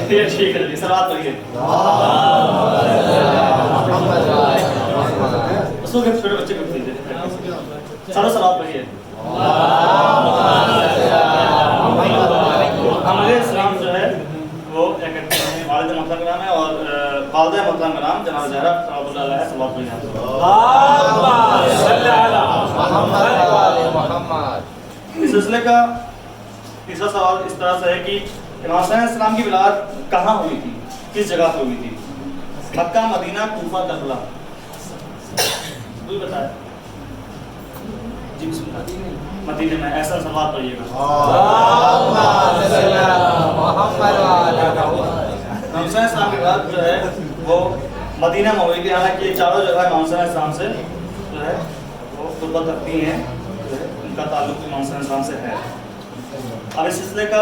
ٹھیک ہے جی، سوال پڑھیے. اس کو چھوٹے بچے کو دیجیے. سارا سوال پڑھیے. ہمارے اسلام جو ہے وہ والد محترم کا نام ہے اور والدہ محترم کا نام جناب زہرا رحمۃ اللہ علیہ. سوال پڑھیے. اس سلسلے کا تیسرا سوال اس طرح سے ہے کہ امام حسین علیہ السلام کی ولادت کہاں ہوئی تھی، کس جگہ پہ ہوئی تھی؟ مکہ، مدینہ، کوفہ، کربلا. کوئی بتائے؟ جی بسم اللہ. مدینہ میں. ایسا سوال پڑھیے گا. امام حسین السلام کی ولادت جو ہے وہ مدینہ میں ہوئی تھی. حالانکہ یہ چاروں جگہ امام حسین السلام سے جو ہے وہ قربت رکھتی ہیں، ان کا تعلق امام حسین السلام سے ہے. اب اس سلسلے کا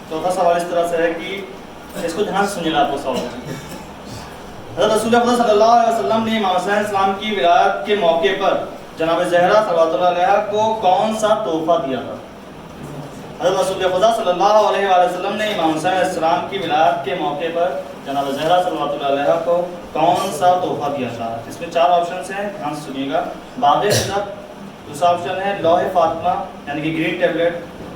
چوتھا سوال اس طرح سے ہے کہ اس کو دھیان سے سنیے گا. آپ کو سوال حضرت رسول اللہ صلی اللہ علیہ وسلم نے امام حسین السلام کی ولادت کے موقع پر جناب زہرا صلوات اللہ علیہ کو کون سا تحفہ دیا تھا؟ حضرت رسول خدا صلی اللہ علیہ وسلم نے امام حسین علیہ السلام کی ولادت کے موقع پر جناب زہرا صلوات اللہ علیہ کو کون سا تحفہ دیا تھا؟ اس میں 4 آپشنز ہیں، دھیان سے سنیے گا. باغ صدق، دوسرا آپشن ہے لوح فاطمہ یعنی کہ گرین ٹیبلٹ،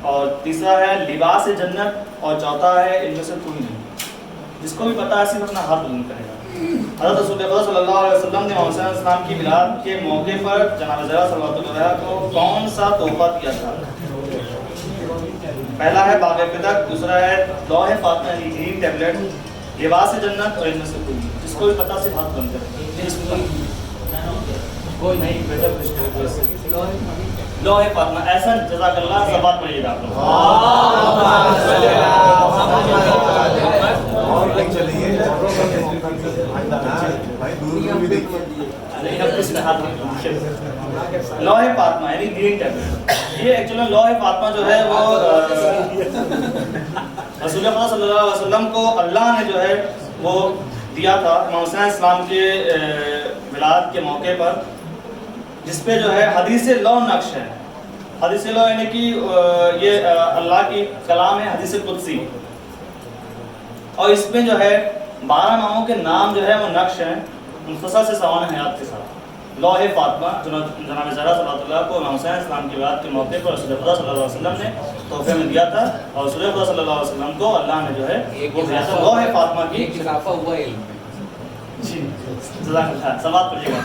اور تیسرا ہے لباس جنت، اور چوتھا ہے ان میں سے کوئی نہیں. جس کو بھی پتا ہے صرف اپنا ہاتھ بلند کرے گا. حضرت رسول اللہ صلی اللہ علیہ وسلم نے امام حسین علیہ السلام کی ولادت کے موقع پر جناب زہرا صلوات اللہ علیہ کو کون سا تحفہ دیا تھا؟ پہلا ہے باغ صدق، دوسرا ہے لوح فاطمہ یعنی گرین ٹیبلٹ، لباس جنت، اور ان میں سے کوئی نہیں. جس کو بھی پتا صرف ہاتھ بلند کرے. کوئی نہیں بیٹا کچھ لوح فاطمہ. ایسا جزاک اللہ. سبات پڑھیے گا آپ لوگ. لوح فاطمہ یعنی گرین ٹیبلٹ. یہ ایکچولی لوح فاطمہ جو ہے وہ رسول اللہ صلی اللہ علیہ وسلم کو اللہ نے جو ہے وہ دیا تھا امام حسین السلام کے ولادت کے موقع پر، جس پہ جو ہے حدیث لو نقش ہے. حدیث لو یعنی کہ یہ اللہ کی کلام ہے، حدیث قدسی، اور اس میں جو ہے 12 ناموں کے نام جو ہے وہ نقش ہیں مختصر سے سوانح حیات کے ساتھ. لوح فاطمہ جناب زہرا صلی اللہ کو امام حسین السلام کی ولادت کے موقع پر رسول خدا صلی اللہ علیہ وسلم نے تحفے میں دیا تھا، اور رسول خدا صلی اللہ علیہ وسلم کو اللہ نے جو ہے وہ دیا تھا لوح فاطمہ کی. جی جزاک اللہ. سوال پڑھیے گا.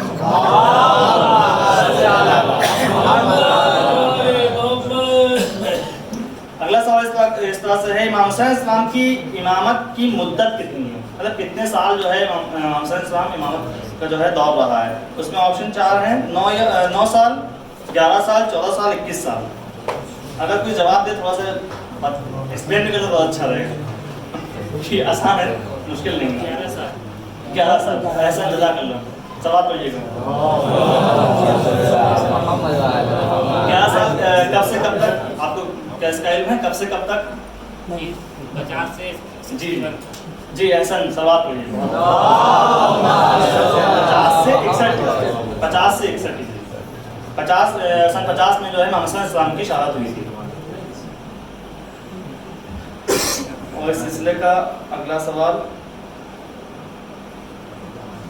اگلا سوال اس طرح سے ہے امام حسین السلام کی امامت کی مدت کتنی ہے؟ مطلب کتنے سال جو ہے امام حسین السلام امامت کا جو ہے دور رہا ہے؟ اس میں آپشن 4 ہیں، 9 سال، 11 سال، 14 سال، 21 سال. اگر کوئی جواب دے تھوڑا سا ایکسپلین بھی کرے تو بہت اچھا رہے گا. آسان ہے، مشکل نہیں ہے. 11 سال. ایسا جزاک اللہ. سوال پڑھیے گا. 11 سال کب سے کب تک آپ کو کیا اس کا علم ہے؟ کب سے کب تک؟ 50 سے جی جی احسن. سوال پڑھیے. 50 سے 61. 50 میں جو ہے امام حسین السلام کی شہادت ہوئی تھی. اور اس سلسلے کا اگلا سوال،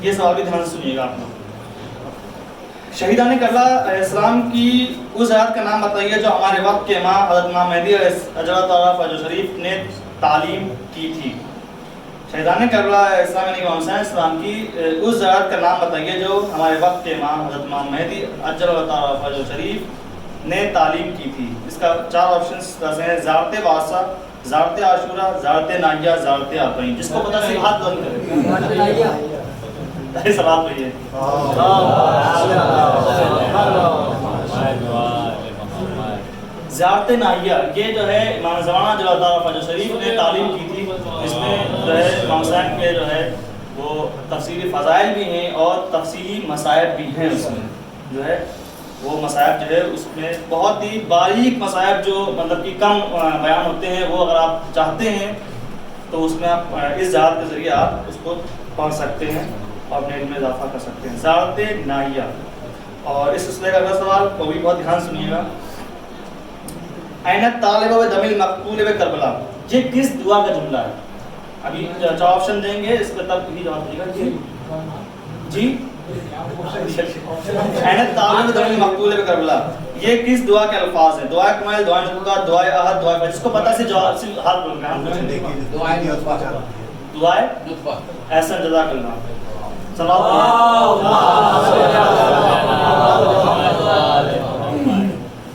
یہ سوال بھی دھیان سے سنیے گا آپ لوگ. شہیدان کربلا اسلام کی اس حیات کا نام بتائیے جو ہمارے وقت کے امام حضرت امام مہدی علیہ شریف نے تعلیم کی تھی. شہیدان کربلا اسلام یعنی امام حسین اسلام کی اس حیات کا نام بتائیے جو ہمارے وقت کے امام حضرت امام مہدی علیہ شریف نے تعلیم کی تھی. اس کا 4 آپشنز ہیں: زیارت باسا، زیارت عاشورہ، زیارت نائیہ، زیارت اربعین. جس کو پتہ صرف ہاتھ بلند کرے. سوال پہ یہ زیارت نائیہ، یہ جو ہے امام زمانہ جل تعالیٰ شریف نے تعلیم کی تھی. اس میں جو ہے امام حسین کے جو ہے وہ تفصیلی فضائل بھی ہیں اور تفصیلی مصائب بھی ہیں. اس میں جو ہے وہ مصائب جو ہے اس میں بہت ہی باریک مصائب جو مطلب کہ کم بیان ہوتے ہیں، وہ اگر آپ چاہتے ہیں تو اس میں آپ اس زیارت کے ذریعے آپ اس کو پڑھ سکتے ہیں اور اپنے علم میں اضافہ کر سکتے ہیں. زیارت نائیہ. اور اس سلسلے کا اگلا سوال کو بھی بہت دھیان سنیے گا. عینت طالب و دم المقتول و کربلا، یہ کس دعا کا جملہ ہے؟ ابھی 4 آپشن دیں گے، اس پہ تب ہی جواب دیجیے گا. جی عینت طالب و دم المقتول و کربلا، یہ کس دعا کے الفاظ ہیں؟ دعائے کمائل، دعائے نطفہ، دعائے احد، دعائے فجر. جس کو پتہ سے جواب صرف ہاتھ بول رہے ہیں. دعائے نطفہ. احسن، جزاک اللہ.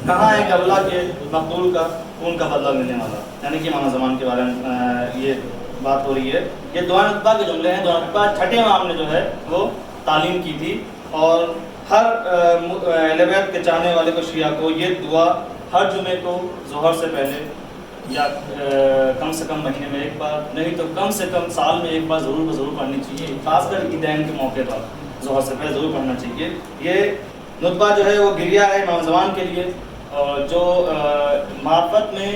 کہاں ہے کربلا کے مقتول کا خون کا بدلہ لینے والا، یعنی کہ امام زمان کے بارے میں یہ بات ہو رہی ہے. یہ دعائے نطفہ کے جملے ہیں. دعائے نطفہ 6 امام نے جو ہے وہ تعلیم کی تھی اور ہر اہل بیت کے چاہنے والے کو شیعہ کو یہ دعا ہر جمعے کو ظہر سے پہلے یا کم سے کم مہینے میں 1 بار، نہیں تو کم سے کم سال میں 1 بار ضرور پڑھنی چاہیے. خاص کر عیدین کے موقع پر ظہر سے پہلے ضرور پڑھنا چاہیے. یہ نطفہ جو ہے وہ گریہ ہے امام زمان کے لیے اور جو معرفت میں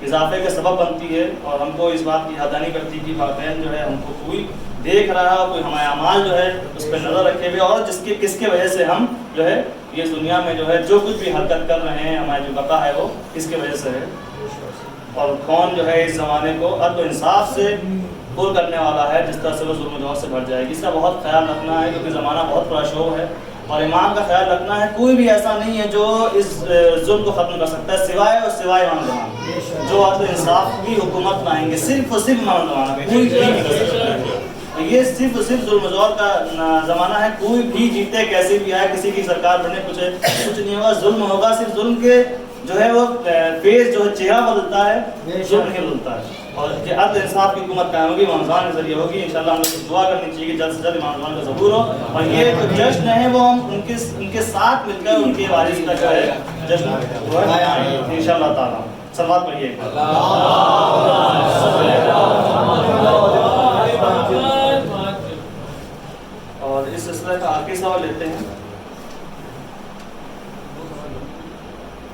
اضافے کا سبب بنتی ہے اور ہم کو اس بات کی یاددہانی کرتی کہ والدین جو ہے ہم کو کوئی دیکھ رہا ہے، کوئی ہمارے اعمال جو ہے اس پہ نظر رکھے ہوئے اور کس کے وجہ سے ہم جو ہے یہ دنیا میں جو ہے جو کچھ بھی حرکت کر رہے ہیں، ہماری جو بقا ہے وہ کس کے وجہ سے ہے. اور کون جو ہے اس زمانے کو عدل و انصاف سے پر کرنے والا ہے، جس طرح سے وہ ظلم و جور سے بھر جائے گی. اس کا بہت خیال رکھنا ہے کیونکہ زمانہ بہت بڑا شور ہے اور امام کا خیال رکھنا ہے. کوئی بھی ایسا نہیں ہے جو اس ظلم کو ختم کر سکتا ہے سوائے امام زمان. جو عدل و انصاف کی حکومت لائیں گے صرف اور صرف امام زمانہ، کوئی بھی نہیں کر سکتا ہے. یہ صرف اور صرف ظلم و جور کا زمانہ ہے. کوئی بھی جیتے کیسے بھی آئے، کسی کی سرکار بنے کچھ نہیں ہوگا، ظلم ہوگا. صرف ظلم کے جو ہے وہ فیس جو ہے چہرہ بدلتا ہے، ظلم نہیں بدلتا ہے. اور کہ عدل انصاف کی حکومت قائم ہوگی، امام زمان کے ذریعے ہوگی. انشاءاللہ ہم لوگ کو دعا کرنی چاہیے کہ جلد سے جلد امام زمان کا ظہور ہو اور یہ جو جشن ہے وہ ہم ان کے ساتھ مل کر ان کے وارث کا جو ہے جشن انشاءاللہ تعالیٰ. صلوات پڑھیے. اور اس سلسلے کا آخری سوال لیتے ہیں.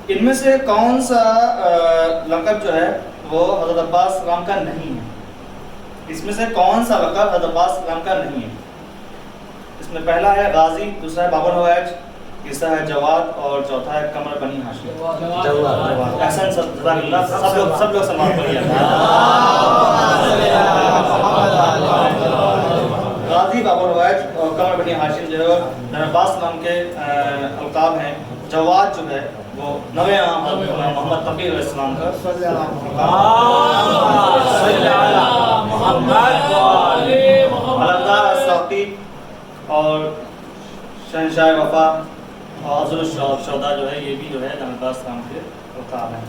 ان میں سے کون سا لقب جو ہے وہ حضرت عباس اسلام کا نہیں ہے؟ اس میں سے کون سا لقب حضرت عباس اسلام کا نہیں ہے؟ اس میں پہلا ہے غازی، دوسرا ہے بابر ہویج، تیسرا ہے جواد اور چوتھا ہے قمر بنی ہاشم. جواد. احسن، جزاک اللہ. سب لوگ سلام پڑھیے. غازی، بابر ہویج اور قمر بنی ہاشم جو ہے حضرت عباس اسلام کے القاب ہیں. جواد جو ہے وہ نوے محمد تقی علیہ السلام کا علمدار الساقی اور شہنشاہ وفا اور افضل الشہداء جو ہے یہ بھی جو ہے حضرت عباس اسلام کے القاب ہیں.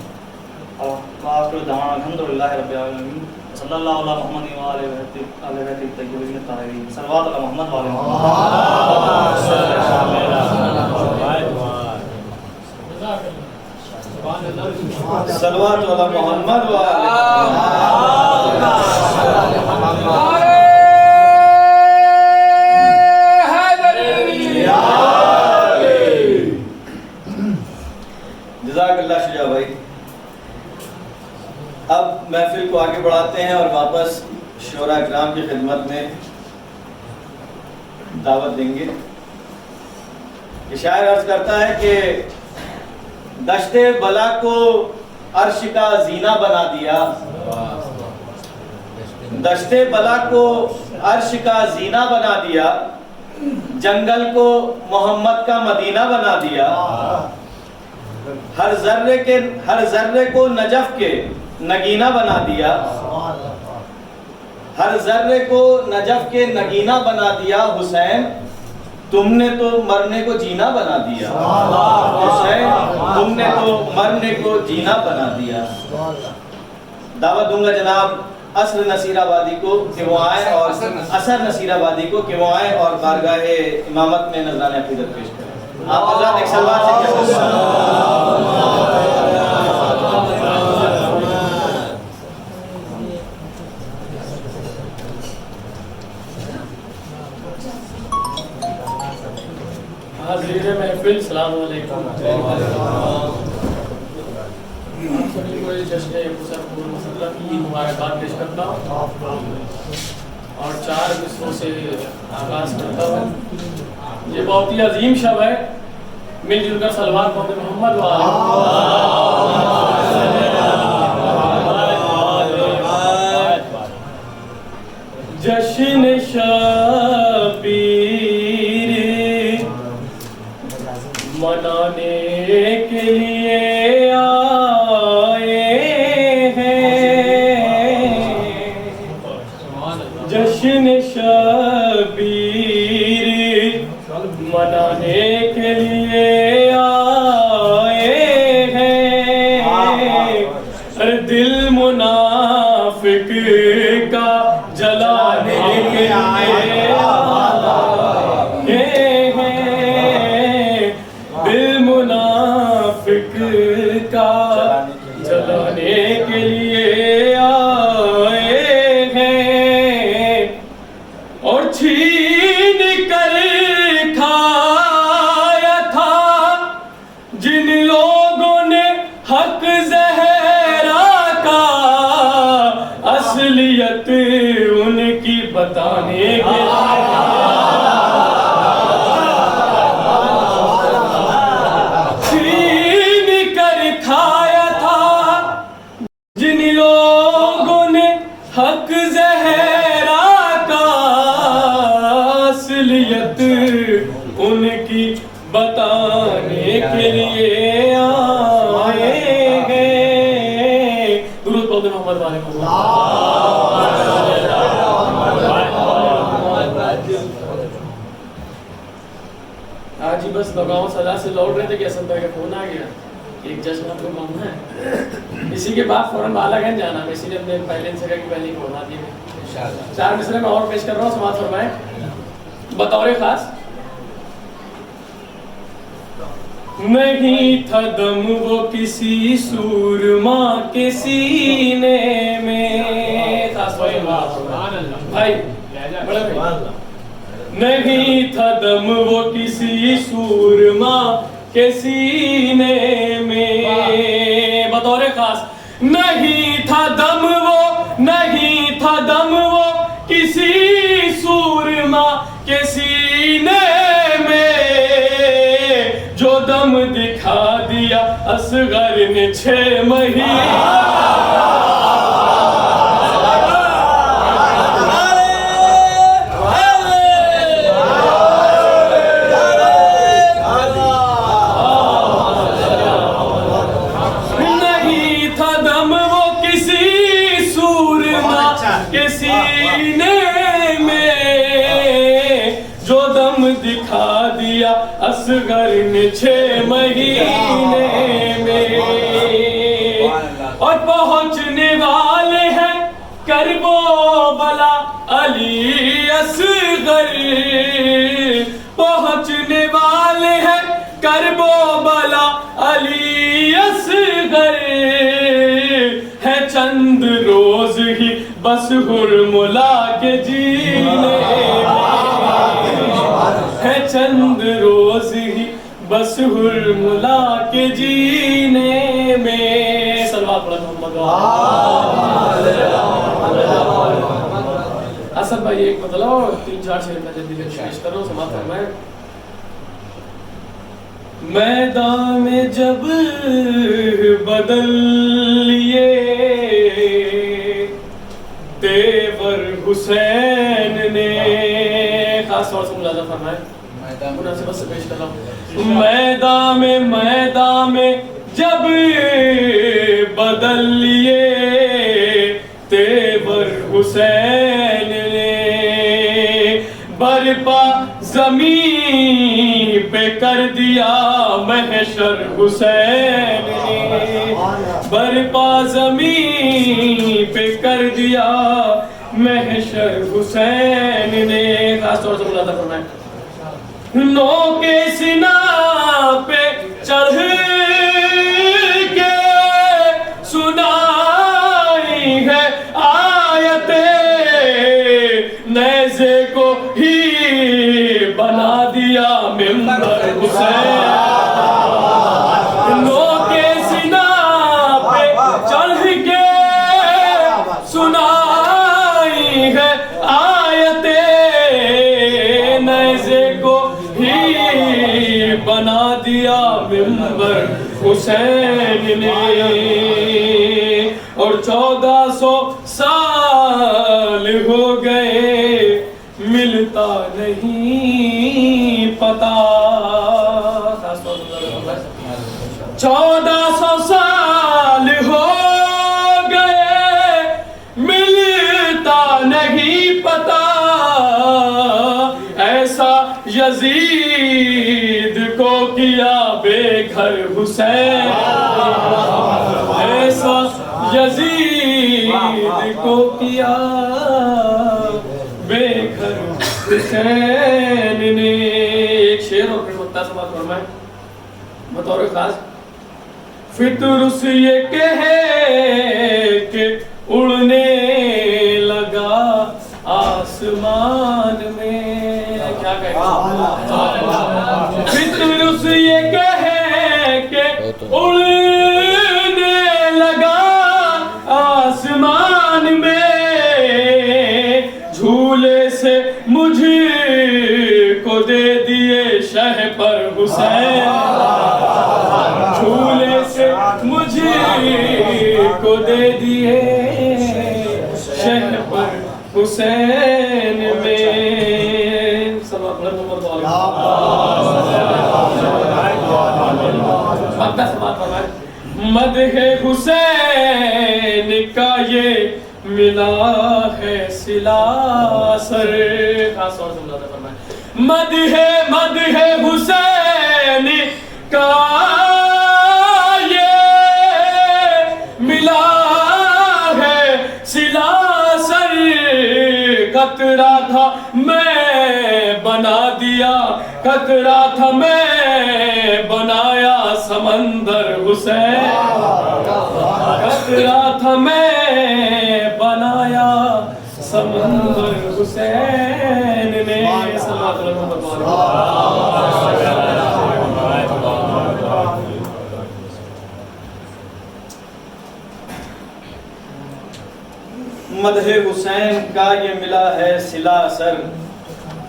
اور آخر دعوانا الحمدللہ رب العالمین صلی اللہ علیہ محمد و آلہ بیت الطیبین الطاہرین. صلوات علی محمد و آلہ محمد. صلوات علی محمد و آلہ جزاک اللہ شجاع بھائی. اب محفل کو آگے بڑھاتے ہیں اور واپس شعراء کرام کی خدمت میں دعوت دیں گے. یہ شاعر عرض کرتا ہے کہ دشت بلا کو عرش کا زینہ بنا دیا، دشت بلا کو عرش کا زینہ بنا دیا، جنگل کو محمد کا مدینہ بنا دیا، ہر ذرے کو نجف کے نگینہ بنا دیا، ہر ذرے کو نجف کے نگینہ بنا دیا، حسین تم نے تو مرنے کو جینا بنا دیا، حسین تم نے تو مرنے کو جینا بنا دیا۔ دعوت دوں گا جناب اثر نصیر آبادی کو کہ وہ آئیں اور اثر نصیر آبادی کو کہ وہ آئیں اور بارگاہ امامت میں نذرانِ عقیدت پیش کریں۔ آپ حضرات ایک سلوات سے کیا حاضرین محفل السلام علیکم۔ آپ سبھی کو جشن یکسر پور مسلح کی مبارکباد پیش کرتا ہوں اور 4 مصروں سے آغاز کرتا ہوں۔ یہ بہت ہی عظیم شب ہے، مل جل کر صلوات پڑھیں محمد جشن شبیر منانے کے لیے آئے ہیں، جشن شبیر منانے کے لیے آئے ہیں، دل منافق کا جلانے کے لیے آئے ہیں، دل منافق کا جلانے کے لیے آئے ہیں، اور چھین کر کھایا تھا جن لوگوں نے حق زہرا کا، اصلیت ان کی بتانے کے چھین کر کھایا تھا جن لوگوں نے حق زہرا کا، اصلیت ان کی بتانے کے لیے آئے ہیں۔ درود پڑھیں محمد والے آج ہی بس بگاؤں سزا سے لوٹ رہے تھے کہ اسد بھائی کا فون آ گیا کہ ایک جشن آپ کو ماننا ہے، اسی کے بعد فوراً بالا گنج جانا ہے، اسی لیے ہم نے پہلے ان سے کہا کہ پہلے ہی کروا دیے۔ 4 مصرے میں اور پیش کر رہا ہوں، سماعت فرمائیں بطور خاص۔ نہیں تھا دم وہ کسی سورما کے سینے میں، بھائی بڑے بھائی، نہیں تھا دم وہ کسی سورما کے سینے میں، بطور خاص نہیں تھا دم وہ، نہیں تھا دم وہ کسی سورما کے سینے میں، جو دم دکھا دیا اصغر نے 6 مہینے دکھا دیا اصغر نے 6 مہینے میں، اور پہنچنے والے ہیں کرب و بلا علی اصغر، پہنچنے والے ہیں کرب و بلا علی اصغر، ہے چند روز ہی بس حرملا کے جینے، ہے چند روز ہی بس حرملا کے جینے میں۔ صلوات پڑھیں محمد اسد بھائی ایک بتلاؤ 3-4 شعر میں جلدی پیش کر رہا ہوں، سماعت فرمائیں۔ میدان میں جب بدل لیے تیور حسین نے، خاص خاص طور سے ملاحظہ فرمائیں، مناسبت سے پیش کر رہا ہوں۔ میدان میں جب بدل لیے تیور حسین نے، برپا زمین پہ کر دیا محشر حسین نے، برپا زمین پہ کر دیا محشر حسین نے۔ خاص طور سے ملاحظہ فرمائیں، نو کے سنا پہ چڑھ کے سنائی ہے آیت، نیزے کو ہی بنا دیا ممبر حسین، نو کے سنا پہ چڑھ کے سنائی ہے آیت، نیزے کو ہی بنا دیا ممبر حسین نے، اور 1400 سال ہو گئے ملتا نہیں پتا، 1400 سال ہو گئے ملتا نہیں پتا، ایسا یزید کو کیا بے گھر حسین، ایسا یزید کو کیا بے گھر حسین نے۔ ایک شعر اور پھر مختصر فرمائیں بطور خاص، فطرس یہ کہے کہ اڑنے لگا آسمان میں، کیا کہے فطرس یہ کہے کہ اڑنے لگا آسمان میں، جھولے سے مجھ کو دے دیے شہ پر حسین، جھولے سے مجھ کو دے دیے شہ پر حسین میں۔ مدح حسین کا یہ ملا ہے صلہ سر، خاص طور سے ملاحظہ فرمائیں، مدح حسین کا یہ ملا ہے صلہ سر، قطرہ تھا میں بنا دیا، قطرہ تھا میں بنایا سمندر حسین، قطرہ تھا میں بنایا سمندر حسین نے۔ مدح حسین کا یہ ملا ہے صلہ سر،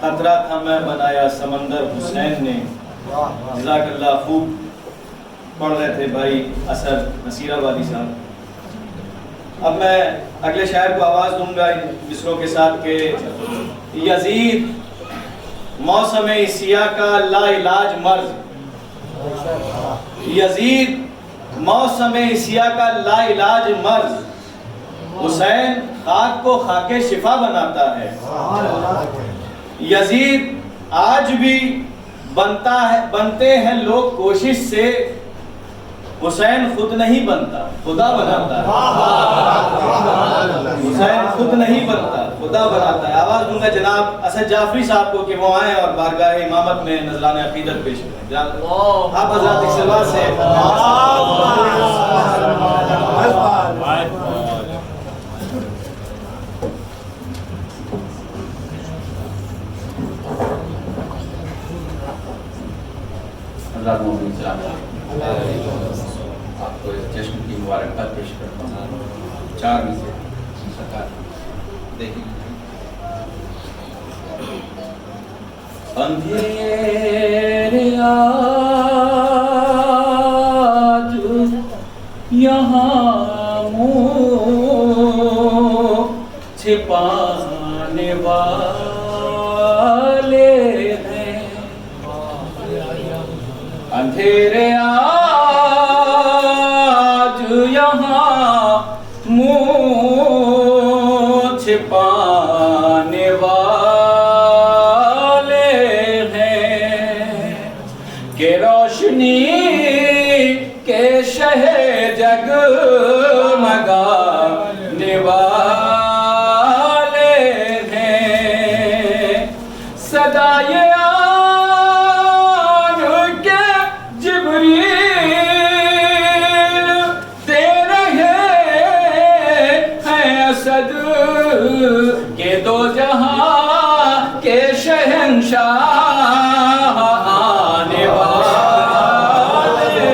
قطرہ تھا میں بنایا سمندر حسین نے۔ جزاک اللہ، خوب پڑھ رہے تھے بھائی اثر نصیر آبادی صاحب۔ اب میں اگلے شاعر کو آواز دوں گا مصروں کے ساتھ کہ یزید موسم سیاہ کا لا علاج مرض، یزید موسم سیاہ کا لا علاج مرض، حسین خاک کو خاک شفا بناتا ہے۔ یزید آج بھی بنتے ہیں لوگ کوشش سے، حسین خود نہیں بنتا خدا بناتا ہے، حسین خود نہیں بنتا خدا بناتا ہے۔ آواز دوں گا جناب اسد جعفری صاحب کو کہ وہ آئیں اور بارگاہ امامت میں نذرانِ عقیدت پیش کریں۔ آپ حضرات ایک سلوات سے حضرات محمد السلام آپ کو اس جشن کی مبارکباد پیش کرتا ہوں۔ 4 میں سے دیکھیں، اندھیرے آج یہاں منہ چھپانے والے اندھیرے آج یہاں منہ چھپانے والے ہیں کہ روشنی کے شہر جگمگانے والے ہیں صدائے آن کے جبریل دے رہے ہیں اسد کے دو جہاں کے شہنشاہ آنے والے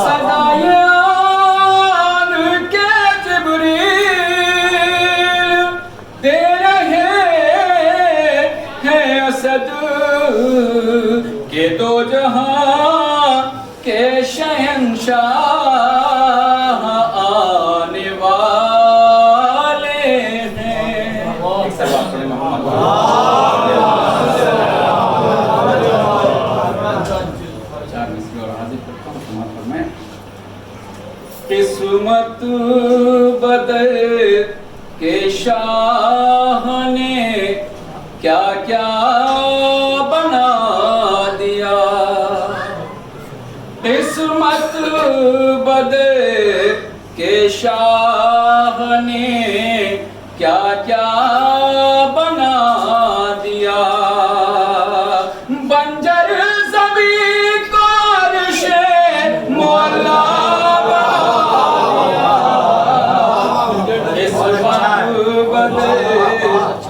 صدائے آن کے جبریل دے رہے ہیں اسد کے دو جہاں کے شہنشاہ آنے والے ہیں ایک سلوات پڑھیں محمد چار مصری اور حاضر کرتا ہوں سماعت فرمائیں قسمت بدر کے شاہ نے کیا کیا بنا دیا قسمت بدر کے شاہ نے کیا کیا بنا دیا بنجر زمین کو عرش مولا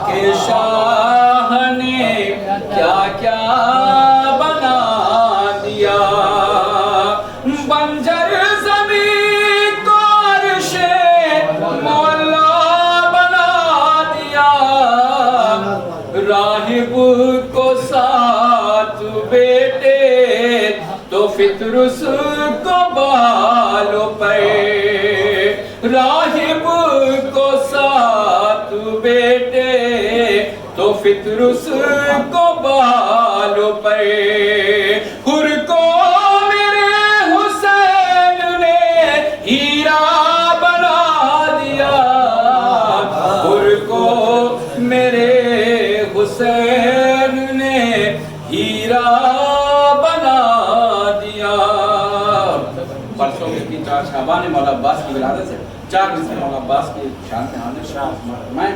کے شاہ نے کیا کیا بنا دیا بنجر زمین کو عرش مولا بنا دیا راہب کو سات بیٹے تو فطرس کو بالو پہ راہب کو سات بیٹے تو فطرس کو بالو پہ حر کو میرے حسین نے ہیرا بنا دیا حر کو میرے حسین نے ہیرا بنا دیا پرسوں کی 4 شعبان مولا عباس کی ولادت سے 4 مصرے مولا عباس کی شان سے حاضر شاہ فرمائیں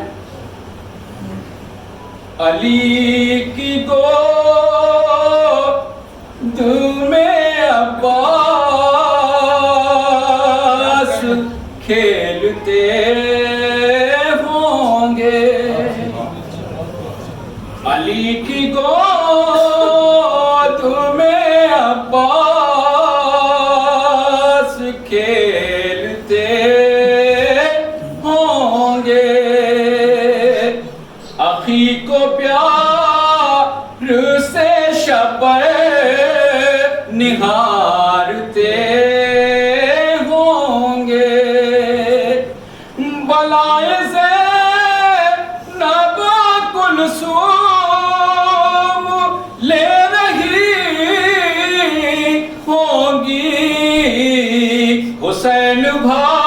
علی کی گود میں عباس کھیلتے ہوں گے علی کی گود میں عباس کھیلتے ہوں گے اخی کو پیار سے شب نہارتے ہوں گے بلائے زینب کلثوم لے رہی ہوں گی حسین بھائی